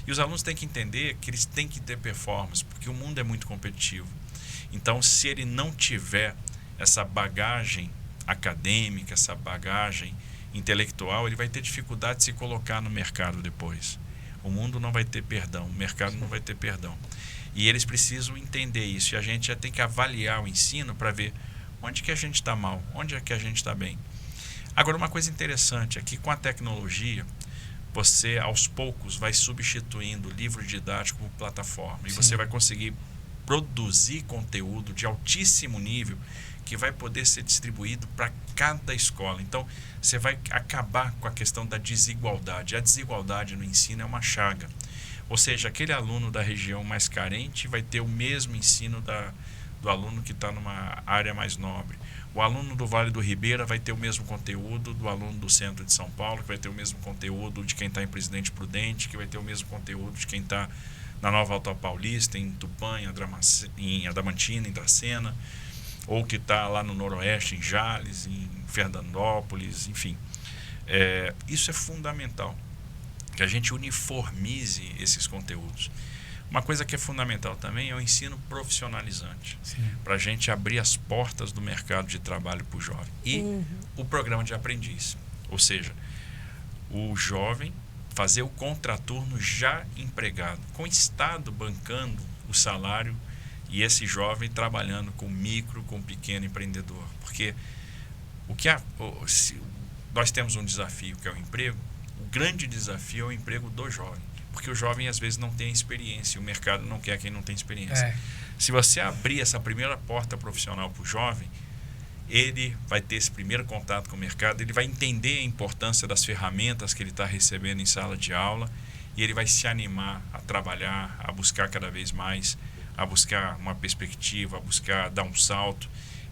E os alunos têm que entender que eles têm que ter performance, porque o mundo é muito competitivo. Então, se ele não tiver essa bagagem acadêmica, essa bagagem intelectual, ele vai ter dificuldade de se colocar no mercado depois. O mundo não vai ter perdão, o mercado não vai ter perdão. E eles precisam entender isso. E a gente já tem que avaliar o ensino para ver onde que a gente está mal, onde é que a gente está bem. Agora, uma coisa interessante é que com a tecnologia, você aos poucos vai substituindo o livro didático por plataforma. E você vai conseguir produzir conteúdo de altíssimo nível que vai poder ser distribuído para cada escola. Então, você vai acabar com a questão da desigualdade. A desigualdade no ensino é uma chaga. Ou seja, aquele aluno da região mais carente vai ter o mesmo ensino do aluno que está numa área mais nobre. O aluno do Vale do Ribeira vai ter o mesmo conteúdo do aluno do centro de São Paulo, que vai ter o mesmo conteúdo de quem está em Presidente Prudente, que vai ter o mesmo conteúdo de quem está na Nova Alta Paulista, em Tupã, em Adamantina, em Dracena, ou que está lá no Noroeste, em Jales, em Fernandópolis, enfim. Isso é fundamental, que a gente uniformize esses conteúdos. Uma coisa que é fundamental também é o ensino profissionalizante, para a gente abrir as portas do mercado de trabalho para o jovem. E o programa de aprendiz, ou seja, o jovem fazer o contraturno já empregado, com o Estado bancando o salário e esse jovem trabalhando com micro, com pequeno empreendedor. Porque nós temos um desafio, que é o emprego. O grande desafio é o emprego do jovem. Porque o jovem, às vezes, não tem experiência. O mercado não quer quem não tem experiência. Se você abrir essa primeira porta profissional para o jovem, ele vai ter esse primeiro contato com o mercado, ele vai entender a importância das ferramentas que ele está recebendo em sala de aula, e ele vai se animar a trabalhar, a buscar cada vez mais, a buscar uma perspectiva, a buscar dar um salto.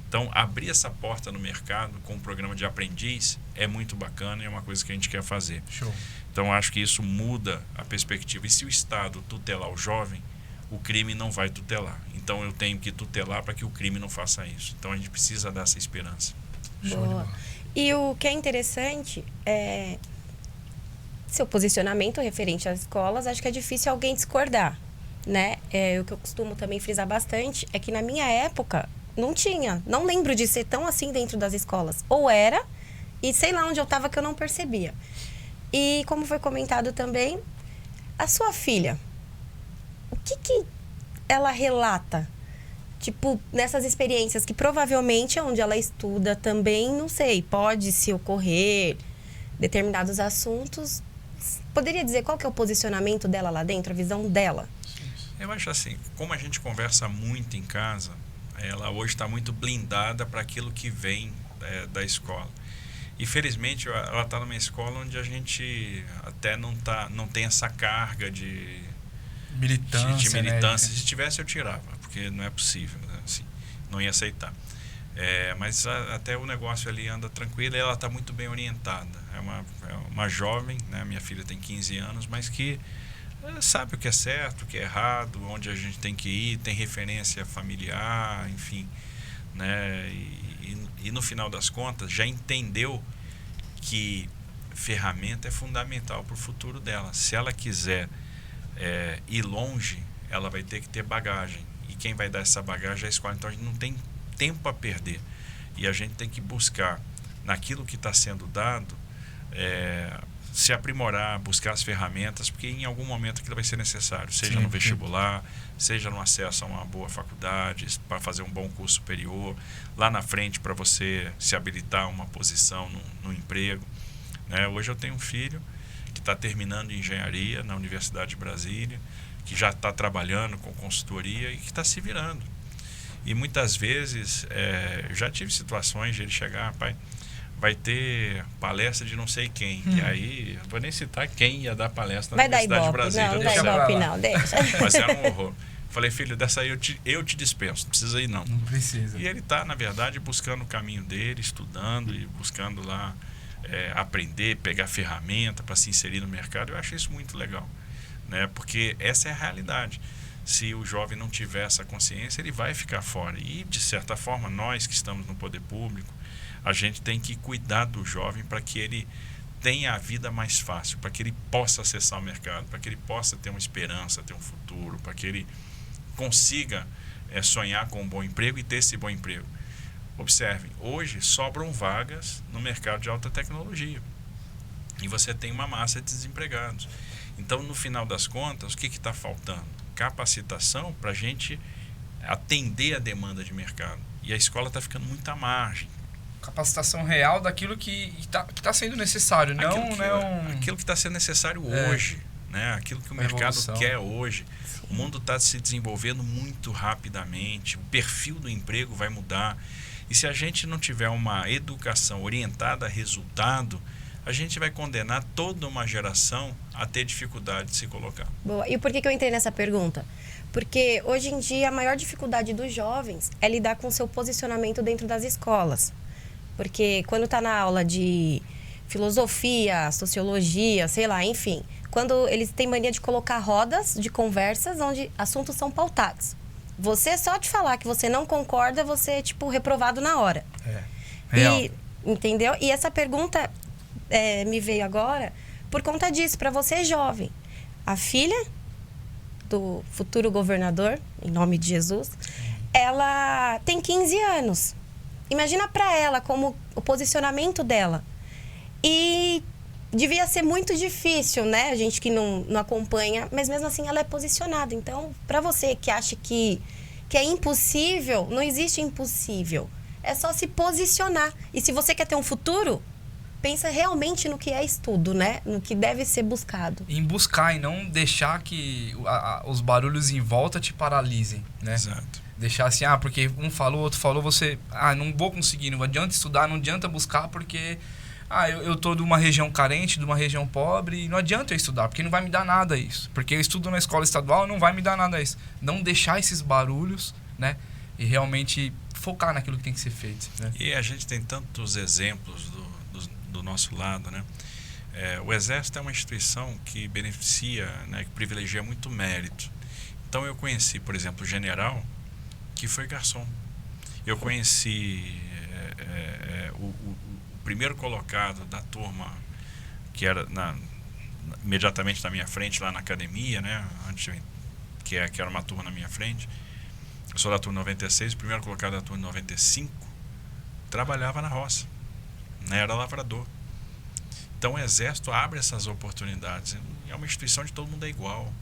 Então, abrir essa porta no mercado com um programa de aprendiz é muito bacana e é uma coisa que a gente quer fazer. Show. Então, acho que isso muda a perspectiva. E se o Estado tutelar o jovem, o crime não vai tutelar. Então, eu tenho que tutelar para que o crime não faça isso. Então, a gente precisa dar essa esperança. Boa. E o que é interessante é seu posicionamento referente às escolas. Acho que é difícil alguém discordar, né? O que eu costumo também frisar bastante é que na minha época não tinha. Não lembro de ser tão assim dentro das escolas. Ou era, e sei lá onde eu estava que eu não percebia. E como foi comentado também, a sua filha, o que ela relata? Tipo, nessas experiências que provavelmente é onde ela estuda também, não sei, pode se ocorrer determinados assuntos. Poderia dizer qual que é o posicionamento dela lá dentro, a visão dela? Eu acho assim, como a gente conversa muito em casa, ela hoje está muito blindada para aquilo que vem da escola. E felizmente ela está numa escola onde a gente até não tem essa carga de militância. Né? Se tivesse, eu tirava, porque não é possível, né? Assim, não ia aceitar. Mas até o negócio ali anda tranquilo e ela está muito bem orientada. É uma jovem, né? Minha filha tem 15 anos, mas que sabe o que é certo, o que é errado, onde a gente tem que ir, tem referência familiar, enfim, né? E no final das contas já entendeu que ferramenta é fundamental para o futuro dela. Se ela quiser ir longe, ela vai ter que ter bagagem. E quem vai dar essa bagagem é a escola. Então a gente não tem tempo a perder. E a gente tem que buscar naquilo que está sendo dado, se aprimorar, buscar as ferramentas, porque em algum momento aquilo vai ser necessário, seja no vestibular, seja no acesso a uma boa faculdade, para fazer um bom curso superior, lá na frente para você se habilitar a uma posição no emprego. Né? Hoje eu tenho um filho que está terminando engenharia na Universidade de Brasília, que já está trabalhando com consultoria e que está se virando. E muitas vezes, já tive situações de ele chegar, pai, vai ter palestra de não sei quem. E aí, não vou nem citar quem ia dar palestra na Universidade de Brasília. Não dá ibope, não, deixa. Mas era um horror. Falei, filho, dessa aí eu te dispenso, não precisa ir não. Não precisa. E ele está, na verdade, buscando o caminho dele, estudando e buscando lá aprender, pegar ferramenta para se inserir no mercado. Eu acho isso muito legal, né? Porque essa é a realidade. Se o jovem não tiver essa consciência, ele vai ficar fora. E, de certa forma, nós que estamos no poder público, a gente tem que cuidar do jovem para que ele tenha a vida mais fácil, para que ele possa acessar o mercado, para que ele possa ter uma esperança, ter um futuro, para que ele consiga sonhar com um bom emprego e ter esse bom emprego. Observem, hoje sobram vagas no mercado de alta tecnologia e você tem uma massa de desempregados. Então, no final das contas, o que está faltando? Capacitação para a gente atender a demanda de mercado. E a escola está ficando muito à margem. Capacitação real daquilo que tá sendo necessário, aquilo que está sendo necessário hoje, né? Aquilo que o mercado quer hoje. O mundo está se desenvolvendo muito rapidamente, o perfil do emprego vai mudar. E se a gente não tiver uma educação orientada a resultado, a gente vai condenar toda uma geração a ter dificuldade de se colocar. Boa. E por que eu entrei nessa pergunta? Porque hoje em dia a maior dificuldade dos jovens é lidar com o seu posicionamento dentro das escolas. Porque quando está na aula de filosofia, sociologia, sei lá, enfim, quando eles têm mania de colocar rodas de conversas onde assuntos são pautados. Você só te falar que você não concorda, você é, tipo, reprovado na hora. Real. Entendeu? E essa pergunta me veio agora por conta disso, para você jovem. A filha do futuro governador, em nome de Jesus, ela tem 15 anos. Imagina para ela como o posicionamento dela. E devia ser muito difícil, né? A gente que não acompanha, mas mesmo assim ela é posicionada. Então, para você que acha que que é impossível, não existe impossível. É só se posicionar. E se você quer ter um futuro, pensa realmente no que é estudo, né? No que deve ser buscado. Em buscar e não deixar que os barulhos em volta te paralisem, né? Exato. Deixar assim, porque um falou, outro falou, você... não vou conseguir, não adianta estudar, não adianta buscar, porque... eu tô de uma região carente, de uma região pobre, e não adianta eu estudar, porque não vai me dar nada isso. Porque eu estudo na escola estadual, não vai me dar nada isso. Não deixar esses barulhos, né? E realmente focar naquilo que tem que ser feito, né? E a gente tem tantos exemplos do nosso lado, né? O Exército é uma instituição que beneficia, né, que privilegia muito mérito. Então eu conheci, por exemplo, o general, que foi garçom. Eu conheci o primeiro colocado da turma, que era imediatamente na minha frente, lá na academia, né? Que era uma turma na minha frente. Eu sou da turma 96, o primeiro colocado da turma 95, trabalhava na roça, né? Era lavrador. Então o Exército abre essas oportunidades. É uma instituição de todo mundo é igual,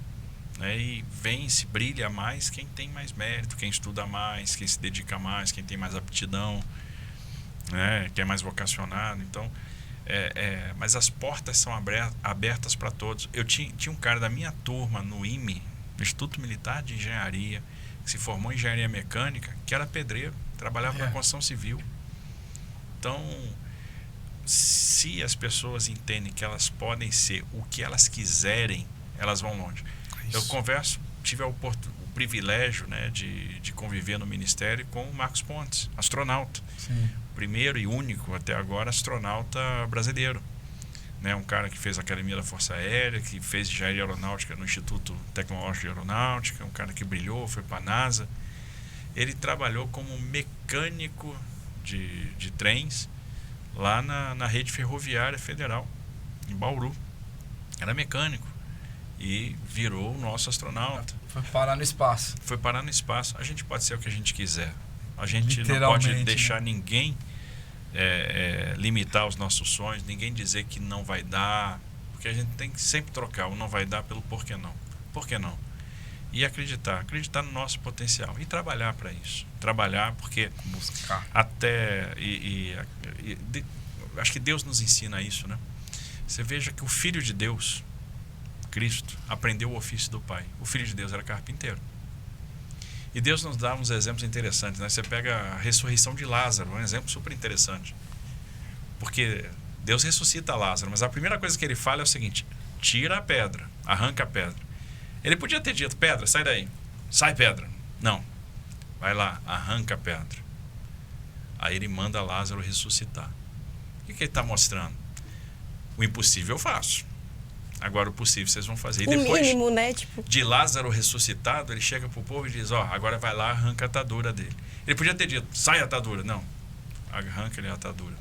né? E se brilha mais quem tem mais mérito, quem estuda mais, quem se dedica mais, quem tem mais aptidão, né? Quem é mais vocacionado. Então, mas as portas são abertas para todos. Eu tinha um cara da minha turma no IME, no Instituto Militar de Engenharia, que se formou em engenharia mecânica, que era pedreiro, trabalhava na construção civil. Então, se as pessoas entendem que elas podem ser o que elas quiserem, elas vão longe. Eu tive o privilégio, né, de conviver no Ministério com o Marcos Pontes, astronauta. Sim. Primeiro e único até agora astronauta brasileiro, né? Um cara que fez a Academia da Força Aérea, que fez engenharia aeronáutica no Instituto Tecnológico de Aeronáutica, um cara que brilhou, foi para a NASA. Ele trabalhou como mecânico de trens lá na rede ferroviária federal, em Bauru. Era mecânico e virou o nosso astronauta. Foi parar no espaço. Foi parar no espaço. A gente pode ser o que a gente quiser. A gente não pode deixar ninguém limitar os nossos sonhos, ninguém dizer que não vai dar, porque a gente tem que sempre trocar o não vai dar pelo por que não. Por que não? E acreditar no nosso potencial e trabalhar para isso. Trabalhar porque buscar. Acho que Deus nos ensina isso, né? Você veja que o Filho de Deus, Cristo, aprendeu o ofício do Pai. O Filho de Deus era carpinteiro. E Deus nos dá uns exemplos interessantes, né? Você pega a ressurreição de Lázaro, um exemplo super interessante. Porque Deus ressuscita Lázaro, mas a primeira coisa que ele fala é o seguinte: tira a pedra, arranca a pedra. Ele podia ter dito: pedra, sai daí. Sai, pedra. Não. Vai lá, arranca a pedra. Aí ele manda Lázaro ressuscitar. O que ele está mostrando? O impossível eu faço. Agora o possível vocês vão fazer. E depois, mínimo, né? de Lázaro ressuscitado, ele chega pro povo e diz: agora vai lá, arranca a atadura dele. Ele podia ter dito: sai a atadura. Não. Arranca-lhe a atadura.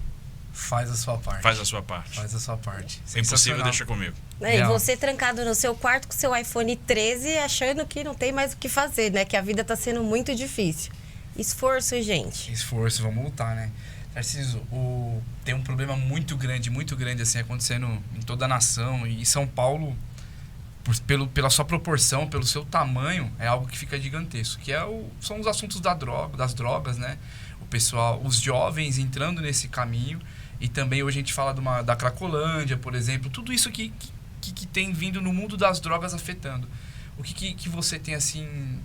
Faz a sua parte. Faz a sua parte. Faz a sua parte. É impossível, deixa comigo. E você trancado no seu quarto com seu iPhone 13, achando que não tem mais o que fazer, né? Que a vida tá sendo muito difícil. Esforço, gente. Esforço, vamos lutar, né? Tarcísio, tem um problema muito grande assim acontecendo em toda a nação, e São Paulo, pela sua proporção, pelo seu tamanho, é algo que fica gigantesco, que são os assuntos das drogas, né? O pessoal, os jovens entrando nesse caminho, e também hoje a gente fala da Cracolândia, por exemplo, tudo isso que tem vindo no mundo das drogas afetando. O que você tem assim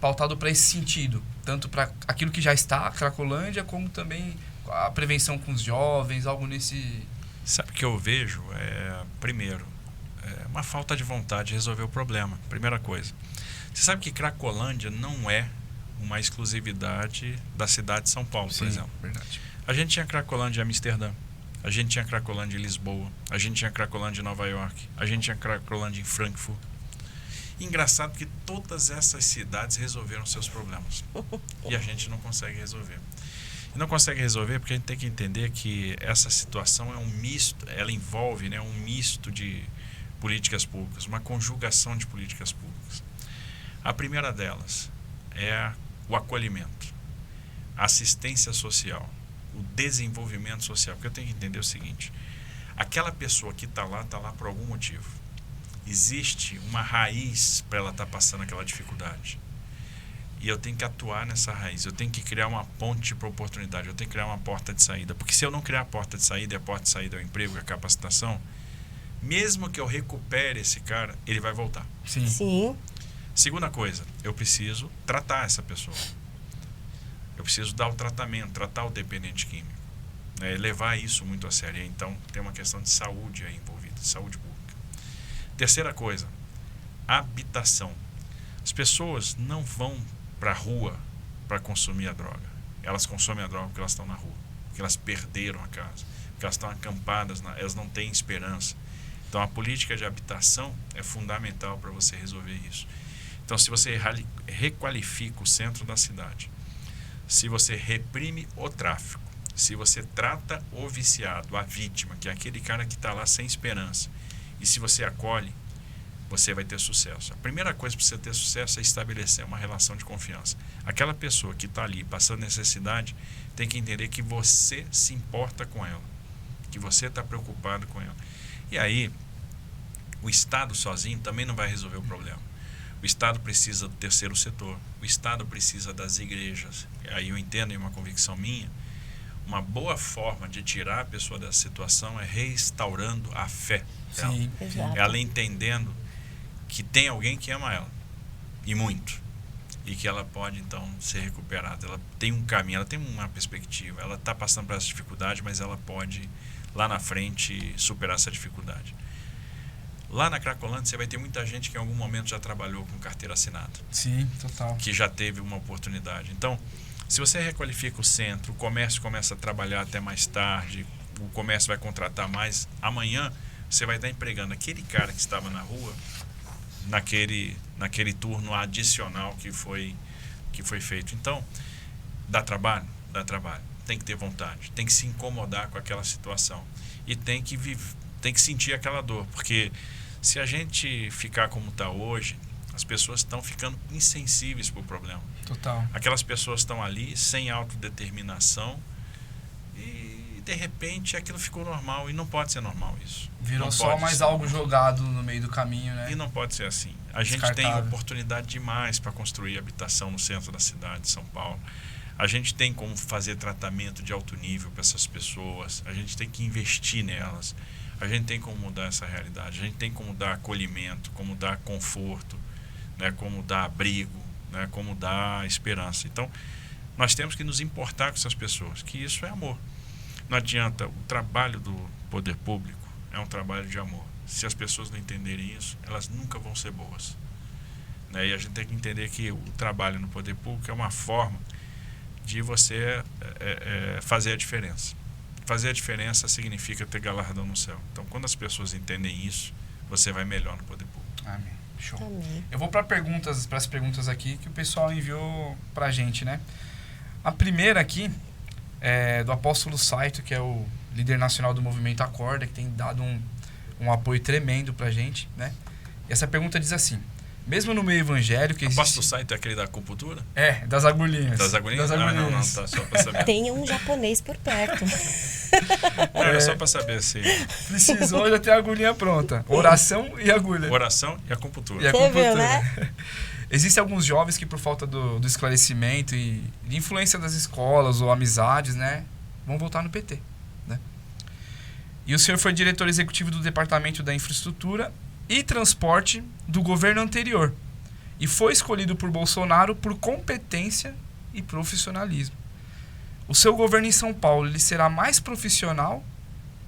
pautado para esse sentido, tanto para aquilo que já está, a Cracolândia, como também a prevenção com os jovens, algo nesse... Sabe o que eu vejo? Primeiro, uma falta de vontade de resolver o problema. Primeira coisa. Você sabe que Cracolândia não é uma exclusividade da cidade de São Paulo, por exemplo. Verdade. A gente tinha Cracolândia em Amsterdã, a gente tinha Cracolândia em Lisboa, a gente tinha Cracolândia em Nova York, a gente tinha Cracolândia em Frankfurt. Engraçado que todas essas cidades resolveram seus problemas. E a gente não consegue resolver. E não consegue resolver porque a gente tem que entender que essa situação é um misto, ela envolve, né, um misto de políticas públicas, uma conjugação de políticas públicas. A primeira delas é o acolhimento, a assistência social, o desenvolvimento social. Porque eu tenho que entender o seguinte: aquela pessoa que está lá por algum motivo. Existe uma raiz para ela estar passando aquela dificuldade. E eu tenho que atuar nessa raiz. Eu tenho que criar uma ponte para oportunidade. Eu tenho que criar uma porta de saída. Porque se eu não criar a porta de saída, e a porta de saída é o emprego e a capacitação, mesmo que eu recupere esse cara, ele vai voltar. Sim. Segunda coisa, eu preciso tratar essa pessoa. Eu preciso dar o tratamento, tratar o dependente químico. Né? Levar isso muito a sério. Então, tem uma questão de saúde aí envolvida, saúde pública. Terceira coisa, habitação. As pessoas não vão para a rua para consumir a droga. Elas consomem a droga porque elas estão na rua, porque elas perderam a casa, porque elas estão acampadas, elas não têm esperança. Então, a política de habitação é fundamental para você resolver isso. Então, se você requalifica o centro da cidade, se você reprime o tráfico, se você trata o viciado, a vítima, que é aquele cara que está lá sem esperança, e se você acolhe, você vai ter sucesso. A primeira coisa para você ter sucesso é estabelecer uma relação de confiança. Aquela pessoa que está ali passando necessidade tem que entender que você se importa com ela, que você está preocupado com ela. E aí, o Estado sozinho também não vai resolver o problema. O Estado precisa do terceiro setor, o Estado precisa das igrejas. E aí eu entendo, é uma convicção minha, uma boa forma de tirar a pessoa dessa situação é restaurando a fé dela. Sim. Ela entendendo que tem alguém que ama ela, e muito, e que ela pode então ser recuperada. Ela tem um caminho, ela tem uma perspectiva, ela está passando por essa dificuldade, mas ela pode lá na frente superar essa dificuldade. Lá na Cracolândia você vai ter muita gente que em algum momento já trabalhou com carteira assinada. Sim, total. Que já teve uma oportunidade. Então, se você requalifica o centro, o comércio começa a trabalhar até mais tarde, o comércio vai contratar mais, amanhã você vai estar empregando aquele cara que estava na rua naquele turno adicional que foi feito. Então, dá trabalho? Dá trabalho. Tem que ter vontade, tem que se incomodar com aquela situação e tem que sentir aquela dor, porque se a gente ficar como está hoje, as pessoas estão ficando insensíveis para o problema. Total. Aquelas pessoas estão ali sem autodeterminação e de repente aquilo ficou normal, e não pode ser normal isso. Virou não só mais algo jogado no meio do caminho, né? E não pode ser assim. A gente tem oportunidade demais para construir habitação no centro da cidade de São Paulo. A gente tem como fazer tratamento de alto nível para essas pessoas. A gente tem que investir nelas. A gente tem como mudar essa realidade. A gente tem como dar acolhimento, como dar conforto, né, como dar abrigo, né, como dar esperança. Então, nós temos que nos importar com essas pessoas, que isso é amor. Não adianta, o trabalho do poder público é um trabalho de amor. Se as pessoas não entenderem isso, elas nunca vão ser boas. Né? E a gente tem que entender que o trabalho no poder público é uma forma de você fazer a diferença. Fazer a diferença significa ter galardão no céu. Então, quando as pessoas entendem isso, você vai melhor no poder público. Amém. Show. Amém. Eu vou para as perguntas aqui que o pessoal enviou pra gente, né? A primeira aqui é do Apóstolo Saito, que é o líder nacional do movimento Acorda, que tem dado um apoio tremendo pra gente, né? E essa pergunta diz assim: mesmo no meio evangélico existe... Apóstolo Saito é aquele da acupuntura? É, das agulhinhas. Das agulhinhas? Não, tá, só pra saber. Tem um japonês por perto. Era só para saber se... Precisou, já ter a agulhinha pronta. Oração e agulha. Oração e acupuntura. E acupuntura. Você viu, né? Existem alguns jovens que, por falta do esclarecimento e de influência das escolas ou amizades, né, vão votar no PT. Né? E o senhor foi diretor executivo do Departamento da Infraestrutura e Transporte do governo anterior. E foi escolhido por Bolsonaro por competência e profissionalismo. O seu governo em São Paulo, ele será mais profissional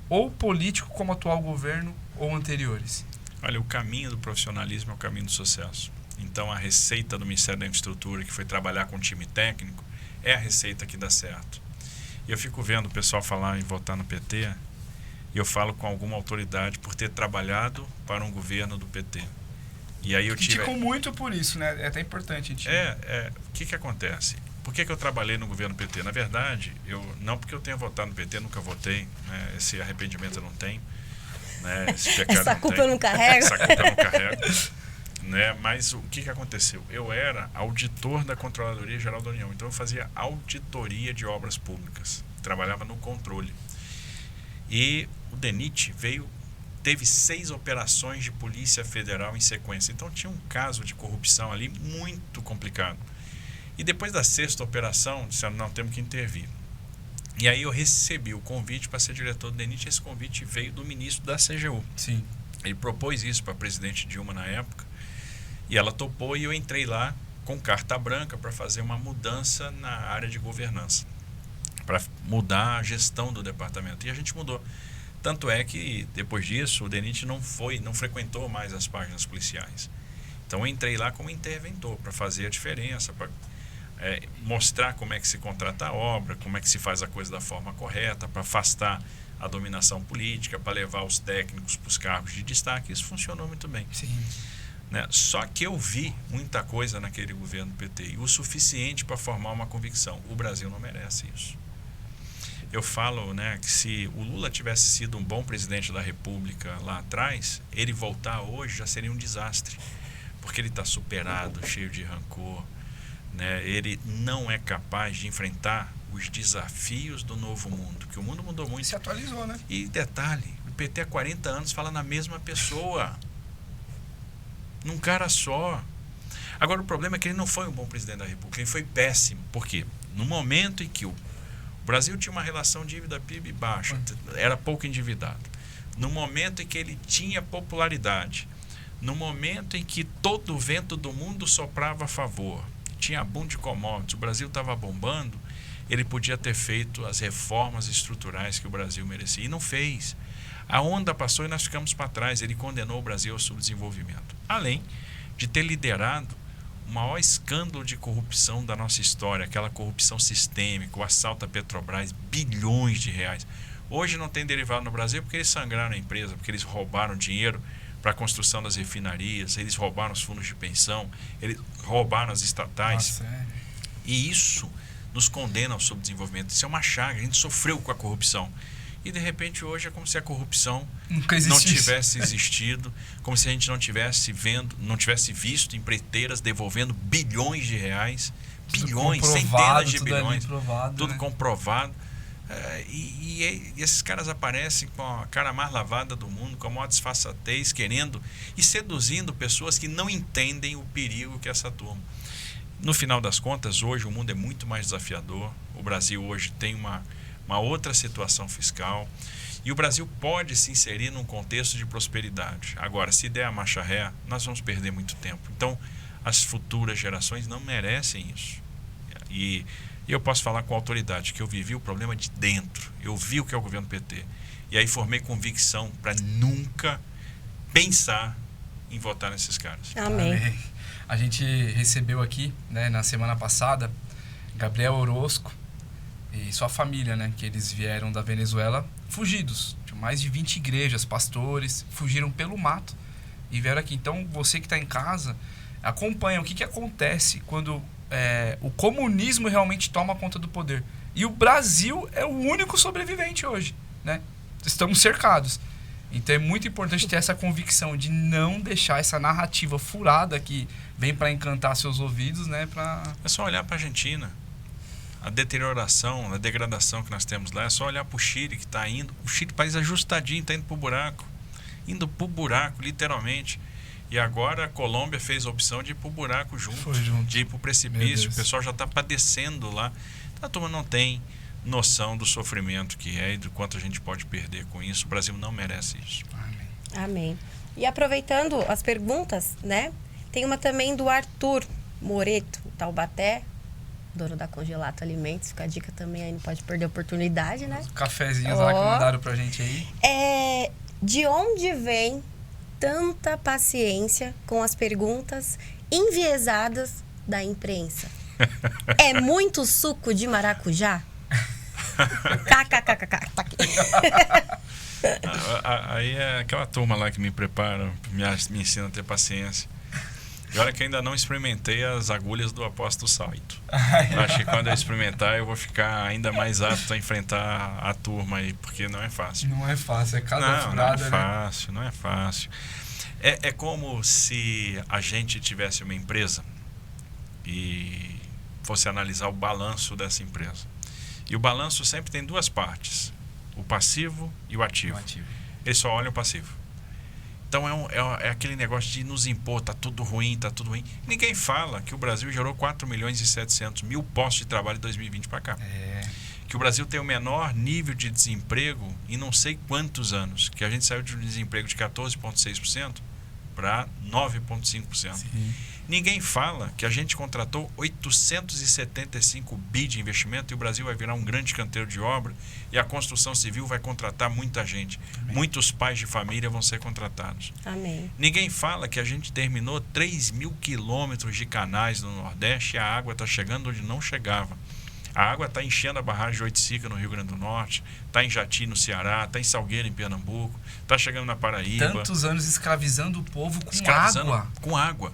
ou político como o atual governo ou anteriores? Olha, o caminho do profissionalismo é o caminho do sucesso. Então, a receita do Ministério da Infraestrutura, que foi trabalhar com time técnico, é a receita que dá certo. E eu fico vendo o pessoal falar em votar no PT, e eu falo com alguma autoridade por ter trabalhado para um governo do PT. E aí eu criticam muito por isso, né? É até importante. O que acontece? Por que eu trabalhei no governo PT? Na verdade, não porque eu tenha votado no PT, nunca votei, né? Esse arrependimento eu não tenho, né? Esse pecado essa culpa eu não carrego. Essa culpa eu não carrego. Né? Mas o que aconteceu? Eu era auditor da Controladoria Geral da União, então eu fazia auditoria de obras públicas, trabalhava no controle. E o DENIT teve 6 operações de Polícia Federal em sequência, então tinha um caso de corrupção ali muito complicado. E depois da 6ª operação, disseram, não, temos que intervir. E aí eu recebi o convite para ser diretor do DENIT. Esse convite veio do ministro da CGU. Sim. Ele propôs isso para a presidente Dilma na época, e ela topou, e eu entrei lá com carta branca para fazer uma mudança na área de governança, para mudar a gestão do departamento. E a gente mudou. Tanto é que, depois disso, o DENIT não frequentou mais as páginas policiais. Então eu entrei lá como interventor, para fazer a diferença, para mostrar como é que se contrata a obra, como é que se faz a coisa da forma correta, para afastar a dominação política, para levar os técnicos para os cargos de destaque. Isso funcionou muito bem. Sim. Né? Só que eu vi muita coisa naquele governo PT, e o suficiente para formar uma convicção: o Brasil não merece isso. Eu falo, né, que se o Lula tivesse sido um bom presidente da República lá atrás, ele voltar hoje já seria um desastre, porque ele está superado, cheio de rancor, né? Ele não é capaz de enfrentar os desafios do novo mundo, que o mundo mudou muito. Se atualizou, né? E detalhe, o PT há 40 anos fala na mesma pessoa, num cara só. Agora o problema é que ele não foi um bom presidente da República, ele foi péssimo. Por quê? No momento em que o Brasil tinha uma relação dívida-PIB baixa, era pouco endividado, no momento em que ele tinha popularidade, no momento em que todo o vento do mundo soprava a favor, tinha boom de commodities, o Brasil estava bombando, ele podia ter feito as reformas estruturais que o Brasil merecia, e não fez. A onda passou e nós ficamos para trás. Ele condenou o Brasil ao subdesenvolvimento, além de ter liderado o maior escândalo de corrupção da nossa história, aquela corrupção sistêmica, o assalto à Petrobras, bilhões de reais. Hoje não tem derivado no Brasil porque eles sangraram a empresa, porque eles roubaram dinheiro para a construção das refinarias, eles roubaram os fundos de pensão, eles roubaram as estatais. Nossa, E isso nos condena ao subdesenvolvimento. Isso é uma chaga, a gente sofreu com a corrupção. E de repente hoje é como se a corrupção não tivesse existido, como se a gente não tivesse visto empreiteiras devolvendo bilhões de reais, bilhões, centenas de bilhões, tudo comprovado. E esses caras aparecem com a cara mais lavada do mundo, com a maior disfarçatez, querendo e seduzindo pessoas que não entendem o perigo que é essa turma. No final das contas, hoje o mundo é muito mais desafiador. O Brasil hoje tem uma outra situação fiscal, e o Brasil pode se inserir num contexto de prosperidade. Agora, se der a marcha ré, nós vamos perder muito tempo. Então, as futuras gerações não merecem isso. E eu posso falar com autoridade que eu vivi o problema de dentro. Eu vi o que é o governo PT. E aí formei convicção para nunca pensar em votar nesses caras. Amém. A gente recebeu aqui, né, na semana passada, Gabriel Orozco e sua família, né, que eles vieram da Venezuela fugidos. Tinha mais de 20 igrejas, pastores, fugiram pelo mato e vieram aqui. Então, você que está em casa, acompanha o que acontece quando o comunismo realmente toma conta do poder. E o Brasil é o único sobrevivente hoje, né? Estamos cercados. Então é muito importante ter essa convicção de não deixar essa narrativa furada que vem para encantar seus ouvidos, né? É só olhar para a Argentina. A deterioração, a degradação que nós temos lá, é só olhar para o Chile, que está indo. O Chile, país ajustadinho, está indo para o buraco. Indo para o buraco, literalmente. E agora a Colômbia fez a opção de ir para o buraco junto, de ir para o precipício. O pessoal já está padecendo lá. Então, a turma não tem noção do sofrimento que é e do quanto a gente pode perder com isso. O Brasil não merece isso. Amém. E aproveitando as perguntas, né? Tem uma também do Arthur Moreto, Taubaté, dono da Congelato Alimentos. Fica a dica também aí, não pode perder a oportunidade, né? Os cafezinhos lá que mandaram pra gente aí. De onde vem tanta paciência com as perguntas enviesadas da imprensa? É muito suco de maracujá? Aí é aquela turma lá que me prepara, me ensina a ter paciência. E olha que ainda não experimentei as agulhas do apóstolo Saito. Acho que quando eu experimentar eu vou ficar ainda mais apto a enfrentar a turma aí, porque não é fácil. Não é fácil, é cada furada, não é fácil, né? Não é fácil. É como se a gente tivesse uma empresa e fosse analisar o balanço dessa empresa. E o balanço sempre tem duas partes, o passivo e o ativo. Eles só olham o passivo. Então é aquele negócio de nos impor, tá tudo ruim, tá tudo ruim. Ninguém fala que o Brasil gerou 4.700.000 postos de trabalho de 2020 para cá. Que o Brasil tem o menor nível de desemprego em não sei quantos anos. Que a gente saiu de um desemprego de 14,6% para 9,5%. Ninguém fala que a gente contratou 875 bi de investimento e o Brasil vai virar um grande canteiro de obra e a construção civil vai contratar muita gente. Amém. Muitos pais de família vão ser contratados. Amém. Ninguém fala que a gente terminou 3.000 quilômetros de canais no Nordeste e a água está chegando onde não chegava. A água está enchendo a barragem de Oiticica no Rio Grande do Norte, está em Jati no Ceará, está em Salgueiro em Pernambuco, está chegando na Paraíba. Tantos anos escravizando o povo com água. Com água.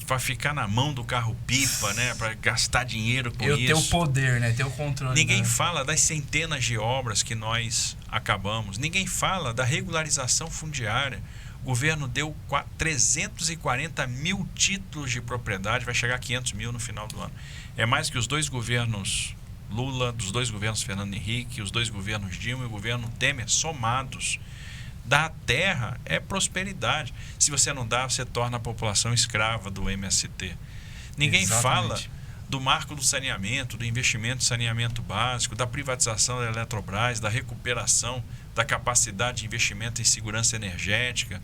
Para ficar na mão do carro-pipa, né? Para gastar dinheiro com isso. Ter o poder, né? Ter o controle. Ninguém fala das centenas de obras que nós acabamos. Ninguém fala da regularização fundiária. O governo deu 340 mil títulos de propriedade, vai chegar a 500 mil no final do ano. É mais que os 2 governos Lula, dos 2 governos Fernando Henrique, os 2 governos Dilma e o governo Temer somados. Dar terra é prosperidade. Se você não dá, você torna a população escrava do MST. Ninguém fala do marco do saneamento, do investimento em saneamento básico, da privatização da Eletrobras, da recuperação da capacidade de investimento em segurança energética,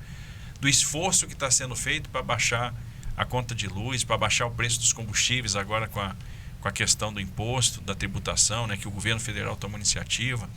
do esforço que está sendo feito para baixar a conta de luz, para baixar o preço dos combustíveis agora com a questão do imposto, da tributação, né, que o governo federal toma iniciativa.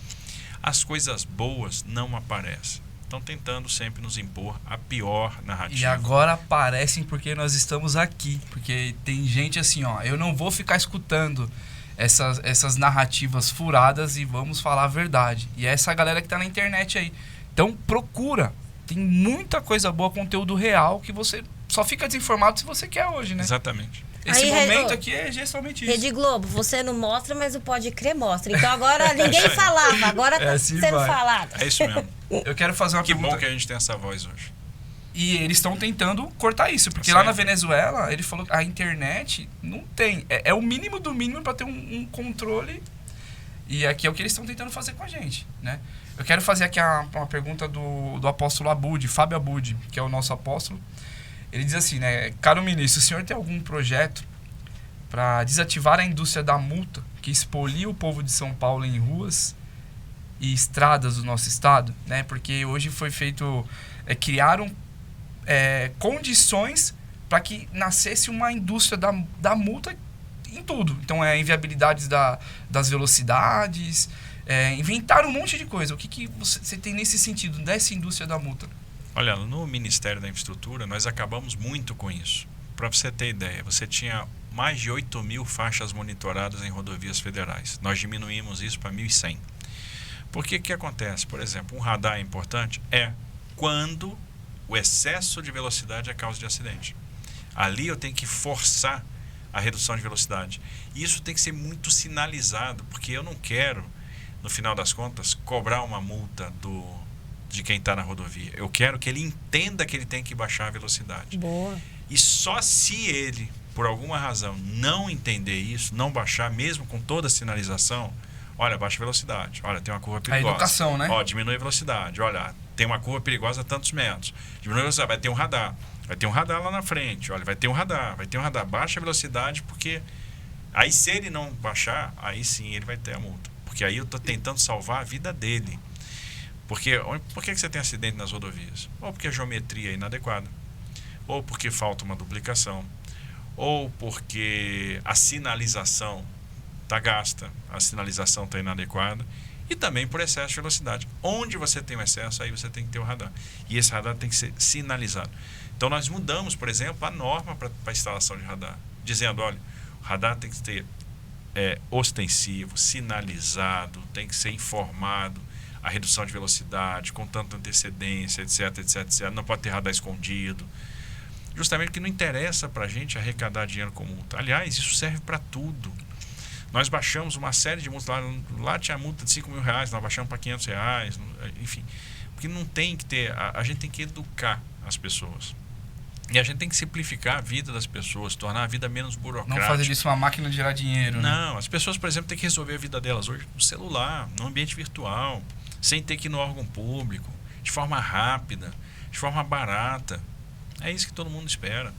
As coisas boas não aparecem. Estão tentando sempre nos impor a pior narrativa. E agora aparecem porque nós estamos aqui. Porque tem gente assim, ó, eu não vou ficar escutando essas narrativas furadas e vamos falar a verdade. E é essa galera que tá na internet aí. Então procura. Tem muita coisa boa, conteúdo real, que você só fica desinformado se você quer hoje, né? Exatamente. Esse momento aqui é justamente isso. Rede Globo, você não mostra, mas o Pode Crer mostra. Então agora ninguém falava, agora tá assim sendo vai. falado. É isso mesmo. Eu quero fazer uma pergunta. Que bom que a gente tem essa voz hoje. E eles estão tentando cortar isso, porque lá na Venezuela, ele falou que a internet não tem. É o mínimo do mínimo para ter um controle. E aqui é o que eles estão tentando fazer com a gente, né? Eu quero fazer aqui uma pergunta do apóstolo Abud, Fábio Abud, que é o nosso apóstolo. Ele diz assim, né? Caro ministro, o senhor tem algum projeto para desativar a indústria da multa que expolia o povo de São Paulo em ruas e estradas do nosso estado, né? Porque hoje foi feito, criaram condições para que nascesse uma indústria da multa em tudo. Então, inviabilidades das velocidades, inventaram um monte de coisa. O que você tem nesse sentido, dessa indústria da multa? Olha, no Ministério da Infraestrutura, nós acabamos muito com isso. Para você ter ideia, você tinha mais de 8.000 faixas monitoradas em rodovias federais. Nós diminuímos isso para 1.100. Por que acontece? Por exemplo, um radar é importante quando o excesso de velocidade é causa de acidente. Ali eu tenho que forçar a redução de velocidade. E isso tem que ser muito sinalizado, porque eu não quero, no final das contas, cobrar uma multa de quem está na rodovia. Eu quero que ele entenda que ele tem que baixar a velocidade. Boa. E só se ele, por alguma razão, não entender isso, não baixar, mesmo com toda a sinalização, olha, baixa a velocidade, olha, tem uma curva perigosa. A educação, né? Ó, diminui a velocidade, olha, tem uma curva perigosa a tantos metros. Diminui a velocidade, vai ter um radar. Vai ter um radar lá na frente, olha, vai ter um radar. Baixa a velocidade, porque aí se ele não baixar, aí sim ele vai ter a multa. Porque aí eu estou tentando salvar a vida dele. Porque, por que você tem acidente nas rodovias? Ou porque a geometria é inadequada, ou porque falta uma duplicação, ou porque a sinalização está gasta, a sinalização está inadequada, e também por excesso de velocidade. Onde você tem o excesso, aí você tem que ter o radar. E esse radar tem que ser sinalizado. Então nós mudamos, por exemplo, a norma para a instalação de radar, dizendo, olha, o radar tem que ser ostensivo, sinalizado, tem que ser informado, a redução de velocidade, com tanta antecedência, etc, etc, etc. Não pode ter radar escondido. Justamente porque não interessa para a gente arrecadar dinheiro com multa. Aliás, isso serve para tudo. Nós baixamos uma série de multas. Lá tinha multa de R$5.000, nós baixamos para R$500, enfim. Porque não tem que ter... A gente tem que educar as pessoas. E a gente tem que simplificar a vida das pessoas, tornar a vida menos burocrática. Não fazer disso uma máquina de gerar dinheiro. Não, as pessoas, por exemplo, têm que resolver a vida delas hoje no celular, no ambiente virtual, sem ter que ir no órgão público, de forma rápida. de forma barata. É isso que todo mundo espera.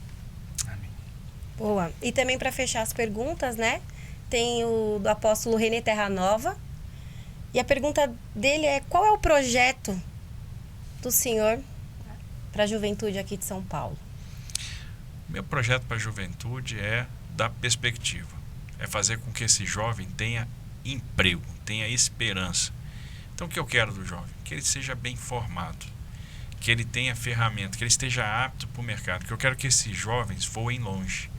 Boa. E também para fechar as perguntas, né? Tem o do apóstolo René Terranova. E a pergunta dele é: qual é o projeto do senhor para a juventude aqui de São Paulo? Meu projeto para a juventude é dar perspectiva. É fazer com que esse jovem tenha emprego, tenha esperança. Então, o que eu quero do jovem? Que ele seja bem formado, que ele tenha ferramenta, que ele esteja apto para o mercado. Que eu quero que esses jovens voem longe.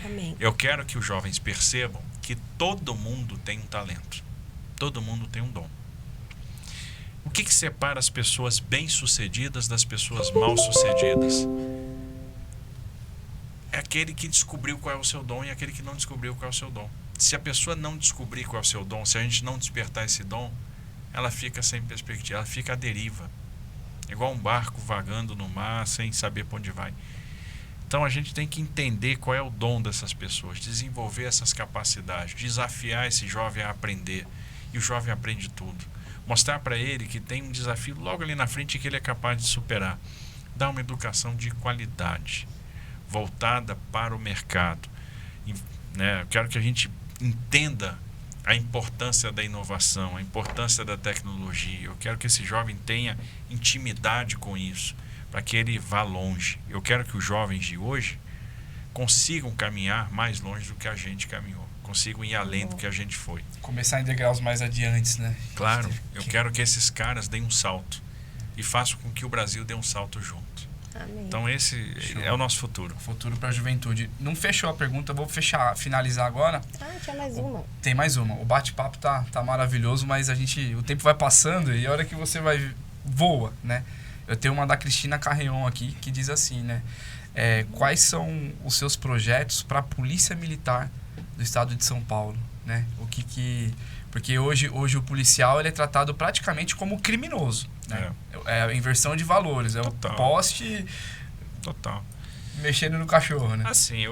Amém. Eu quero que os jovens percebam que todo mundo tem um talento. Todo mundo tem um dom. O que separa as pessoas bem-sucedidas das pessoas mal-sucedidas? É aquele que descobriu qual é o seu dom e aquele que não descobriu qual é o seu dom. Se a pessoa não descobrir qual é o seu dom, se a gente não despertar esse dom, ela fica sem perspectiva, ela fica à deriva. Igual um barco vagando no mar sem saber para onde vai. Então a gente tem que entender qual é o dom dessas pessoas, desenvolver essas capacidades, desafiar esse jovem a aprender. E o jovem aprende tudo. Mostrar para ele que tem um desafio logo ali na frente que ele é capaz de superar. Dar uma educação de qualidade, voltada para o mercado. Né? Eu quero que a gente entenda a importância da inovação, a importância da tecnologia. Eu quero que esse jovem tenha intimidade com isso, para que ele vá longe. Eu quero que os jovens de hoje consigam caminhar mais longe do que a gente caminhou, consigam ir além do que a gente foi. Começar em degraus mais adiantes, né? Claro, eu quero que esses caras deem um salto e façam com que o Brasil dê um salto junto. Amém. Então esse é o nosso futuro. Futuro para a juventude. Não fechou a pergunta, vou finalizar agora. Tinha mais uma. Tem mais uma. O bate-papo tá maravilhoso, mas o tempo vai passando e a hora que você voa, né? Eu tenho uma da Cristina Carreon aqui que diz assim, né? Quais são os seus projetos para a Polícia Militar do Estado de São Paulo, né? Porque hoje o policial ele é tratado praticamente como criminoso, né? É a inversão de valores, é Total. o poste Total. mexendo no cachorro, né? Assim,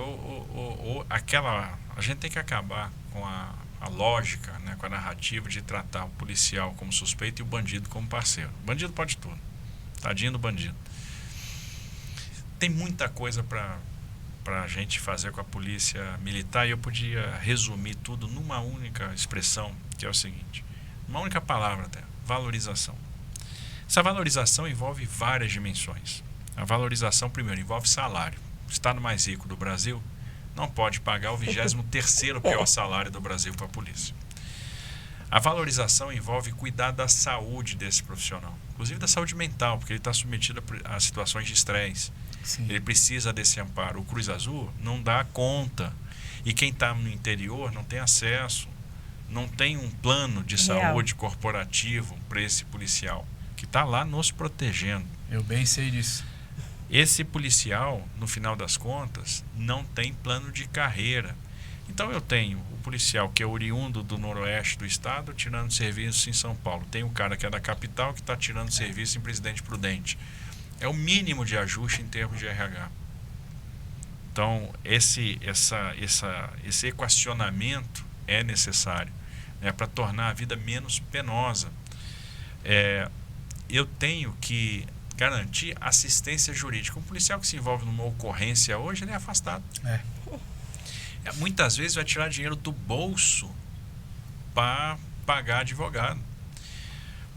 a gente tem que acabar com a lógica, né, com a narrativa de tratar o policial como suspeito e o bandido como parceiro. O bandido pode tudo. Tadinho do bandido. Tem muita coisa para a gente fazer com a polícia militar e eu podia resumir tudo numa única expressão, que é o seguinte, uma única palavra até, valorização. Essa valorização envolve várias dimensões. A valorização, primeiro, envolve salário. O estado mais rico do Brasil não pode pagar o 23º pior salário do Brasil para a polícia. A valorização envolve cuidar da saúde desse profissional, inclusive da saúde mental, porque ele está submetido a situações de estresse. Sim. Ele precisa desse amparo. O Cruz Azul não dá conta. E quem está no interior não tem acesso, não tem um plano de saúde corporativo para esse policial, que está lá nos protegendo. Eu bem sei disso. Esse policial, no final das contas, não tem plano de carreira. Então eu tenho o policial que é oriundo do noroeste do estado, tirando serviço em São Paulo. Tem o cara que é da capital que está tirando serviço em Presidente Prudente. É o mínimo de ajuste em termos de RH. Então, esse equacionamento é necessário, né, para tornar a vida menos penosa. Eu tenho que garantir assistência jurídica. Um policial que se envolve numa ocorrência hoje, ele é afastado. Muitas vezes vai tirar dinheiro do bolso para pagar advogado.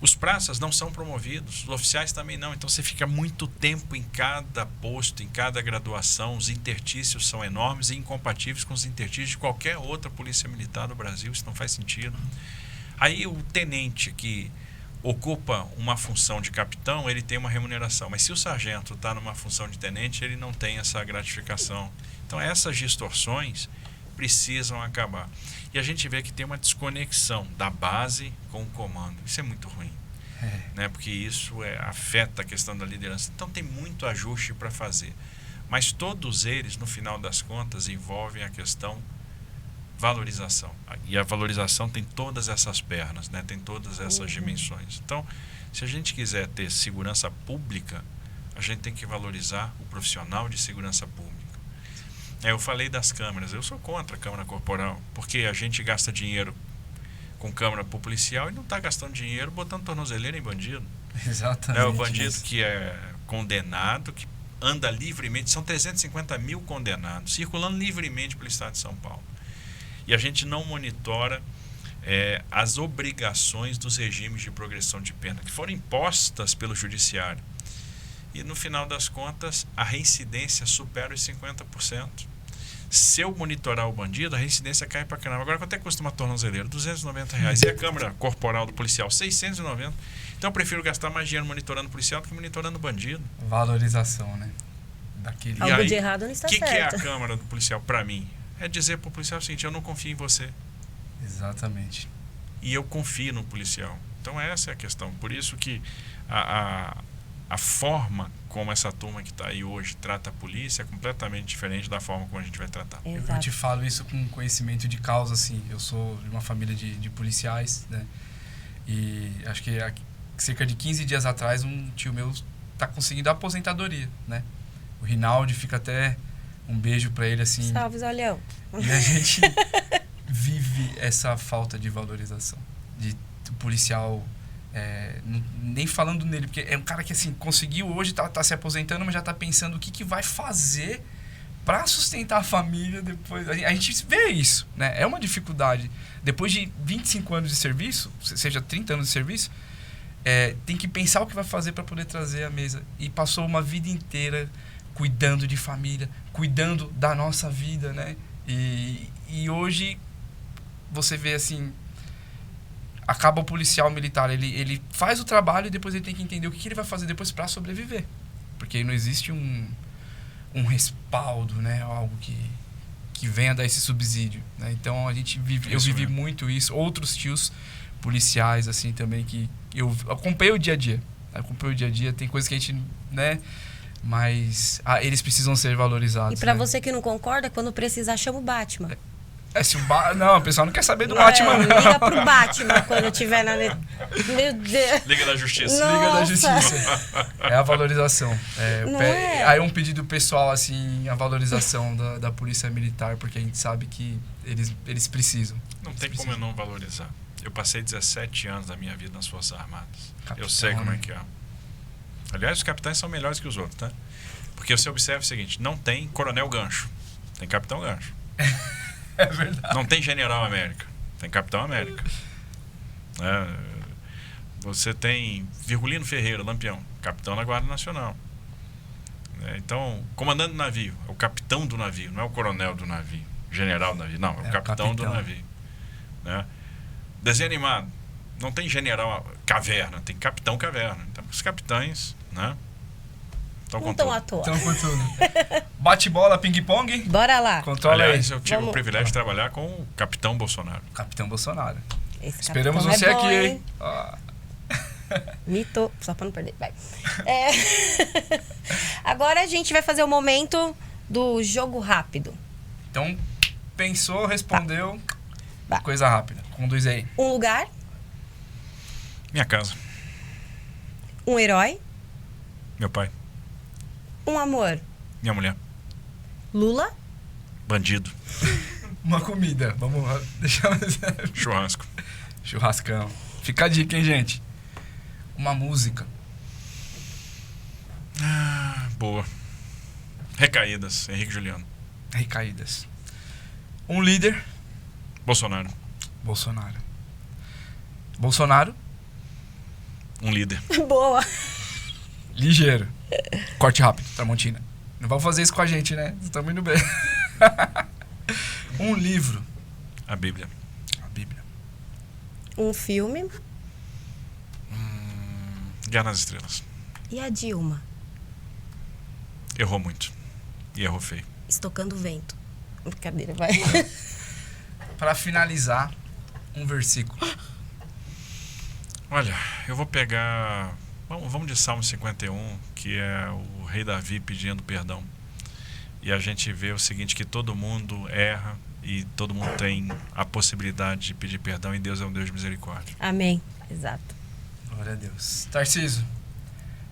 Os praças não são promovidos, os oficiais também não, então você fica muito tempo em cada posto, em cada graduação, os intertícios são enormes e incompatíveis com os intertícios de qualquer outra polícia militar do Brasil, isso não faz sentido. Aí o tenente que ocupa uma função de capitão, ele tem uma remuneração, mas se o sargento está numa função de tenente, ele não tem essa gratificação. Então essas distorções precisam acabar. E a gente vê que tem uma desconexão da base com o comando. Isso é muito ruim, né? Porque isso afeta a questão da liderança. Então tem muito ajuste para fazer. Mas todos eles, no final das contas, envolvem a questão valorização. E a valorização tem todas essas pernas, né? Tem todas essas dimensões. Então, se a gente quiser ter segurança pública, a gente tem que valorizar o profissional de segurança pública. Eu falei das câmeras, eu sou contra a câmera corporal, porque a gente gasta dinheiro com câmera para o policial e não está gastando dinheiro botando tornozeleira em bandido. Exatamente. O bandido que é condenado que anda livremente, são 350 mil condenados, circulando livremente pelo estado de São Paulo. E a gente não monitora as obrigações dos regimes de progressão de pena, que foram impostas pelo judiciário. E no final das contas, a reincidência supera os 50%. Se eu monitorar o bandido, a reincidência cai para caramba. Agora, quanto é que custa uma tornozeleira? R$290. E a câmara corporal do policial? 690. Então, eu prefiro gastar mais dinheiro monitorando o policial do que monitorando o bandido. Valorização, né? Daquele... Algo de errado não está certo. O que é a câmara do policial para mim? É dizer para o policial o seguinte: eu não confio em você. Exatamente. E eu confio no policial. Então, essa é a questão. Por isso que a forma como essa turma que está aí hoje trata a polícia é completamente diferente da forma como a gente vai tratar. Eu te falo isso com conhecimento de causa, assim. Eu sou de uma família de policiais, né? E acho que cerca de 15 dias atrás um tio meu está conseguindo a aposentadoria, né? O Rinaldi, fica até um beijo para ele, assim. Salve, Zolhão. E a gente vive essa falta de valorização. De policial... nem falando nele, porque é um cara que assim conseguiu hoje, tá se aposentando, mas já tá pensando o que vai fazer para sustentar a família depois. A gente vê isso, né? É uma dificuldade. Depois de 25 anos de serviço, seja 30 anos de serviço, tem que pensar o que vai fazer para poder trazer a mesa. E passou uma vida inteira cuidando de família, cuidando da nossa vida, né? E hoje você vê assim, acaba o policial militar, ele faz o trabalho e depois ele tem que entender o que ele vai fazer depois para sobreviver. Porque não existe um respaldo, né? Algo que venha dar esse subsídio, né? Então eu vivi muito isso. Outros tios policiais, assim, também, que eu acompanhei o dia a dia. Tem coisas que a gente, né? Mas eles precisam ser valorizados. E para né? você que não concorda, quando precisar, chama o Batman. Não, o pessoal não quer saber do Batman, não. Liga pro Batman quando tiver na... Meu Deus. Liga da Justiça. Nossa. Liga da Justiça. É a valorização. Aí um pedido pessoal, assim, a valorização da polícia militar, porque a gente sabe que eles precisam. Não tem como eu não valorizar. Eu passei 17 anos da minha vida nas Forças Armadas. Capitão, eu sei como é que é. Aliás, os capitães são melhores que os outros, tá? Porque você observa o seguinte: não tem coronel gancho, tem capitão gancho. É verdade. Não tem general América, tem capitão América. Você tem Virgulino Ferreira, Lampião, capitão da Guarda Nacional. Então, comandante do navio, é o capitão do navio, não é o coronel do navio, general do navio, não, é o capitão do navio. Né? Desenho animado, não tem general Caverna, tem capitão Caverna. Então, os capitães, né? Não estão à toa. Estão com tudo. Bate-bola, ping-pong. Bora lá. Controla. Aliás, aí. eu tive o privilégio de trabalhar com o capitão Bolsonaro. Capitão Bolsonaro. Esse Esperamos capitão você é bom, aqui, hein? Mito, só pra não perder. Vai. Agora a gente vai fazer o momento do jogo rápido. Então, pensou, respondeu. Tá. Coisa rápida. Conduz aí. Um lugar. Minha casa. Um herói. Meu pai. Um amor. Minha mulher. Lula. Bandido. Uma comida. Vamos deixar... Churrasco. Churrascão. Fica a dica, hein, gente? Uma música. Boa. Recaídas. Henrique Juliano. Recaídas. Um líder. Bolsonaro. Bolsonaro. Um líder. Boa. Ligeiro. Corte rápido, Tramontina. Não vão fazer isso com a gente, né? Estamos indo bem. Um livro. A Bíblia. Um filme. Guerra nas Estrelas. E a Dilma? Errou muito. E errou feio. Estocando vento. Brincadeira, vai. Para finalizar, um versículo. Olha, eu vou pegar... Vamos de Salmo 51, que é o rei Davi pedindo perdão. E a gente vê o seguinte, que todo mundo erra e todo mundo tem a possibilidade de pedir perdão, e Deus é um Deus de misericórdia. Amém. Exato. Glória a Deus. Tarcísio,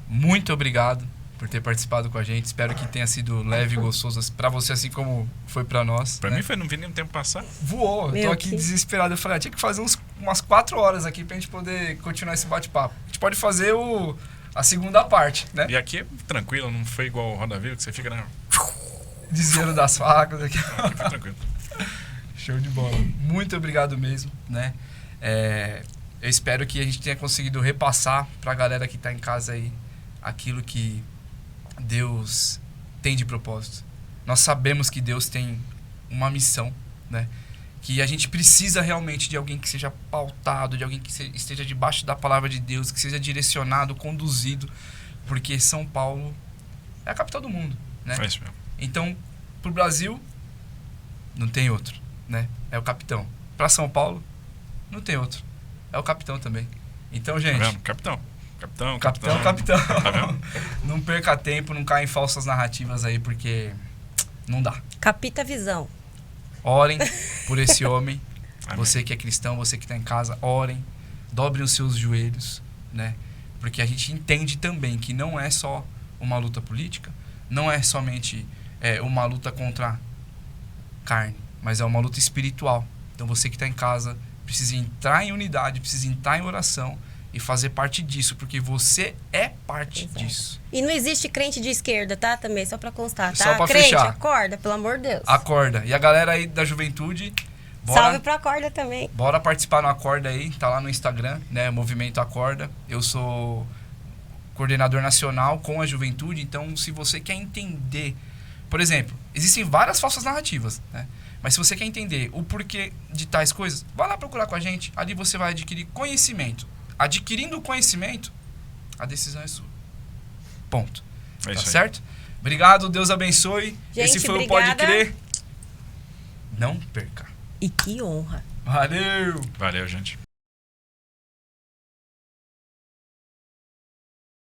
muito obrigado por ter participado com a gente. Espero que tenha sido leve e gostoso para você, assim como foi para nós. Para mim foi, não vi nem o tempo passar. Voou. Eu tô aqui desesperado. Eu falei, tinha que fazer umas 4 horas aqui pra gente poder continuar esse bate-papo. A gente pode fazer a segunda parte, né? E aqui é tranquilo, não foi igual o Roda Viva, que você fica, né? Desviando das facas aqui. Aqui foi tranquilo. Show de bola. Muito obrigado mesmo, né? Eu espero que a gente tenha conseguido repassar pra galera que tá em casa aí aquilo que Deus tem de propósito. Nós sabemos que Deus tem uma missão, né? Que a gente precisa realmente de alguém que seja pautado, de alguém que esteja debaixo da palavra de Deus, que seja direcionado, conduzido, porque São Paulo é a capital do mundo, né? É isso mesmo. Então, pro Brasil, não tem outro, né? É o capitão. Pra São Paulo, não tem outro. É o capitão também. Então, gente... Tá vendo? Capitão. Capitão. Tá vendo? Não perca tempo, não caia em falsas narrativas aí, porque não dá. Capita a visão. Orem por esse homem. Amém. Você que é cristão, você que está em casa, orem. Dobrem os seus joelhos, né? Porque a gente entende também que não é só uma luta política, não é somente uma luta contra carne, mas é uma luta espiritual. Então você que está em casa precisa entrar em unidade, precisa entrar em oração e fazer parte disso, porque você é parte Exato. disso. E não existe crente de esquerda, tá? Também, só pra constar, tá? Só pra crente, fechar. acorda, pelo amor de Deus. Acorda. E a galera aí da juventude, Salve pra acorda também. bora participar no Acorda aí, tá lá no Instagram, né? Movimento Acorda. Eu sou coordenador nacional com a juventude, então se você quer entender... Por exemplo, existem várias falsas narrativas, né? Mas se você quer entender o porquê de tais coisas, vai lá procurar com a gente. Ali você vai adquirir conhecimento. Adquirindo conhecimento, a decisão é sua. Ponto. É Tá isso aí. certo? Obrigado, Deus abençoe. Gente, Esse foi obrigada. o Pode Crer. Não perca. E que honra. Valeu! Valeu, gente.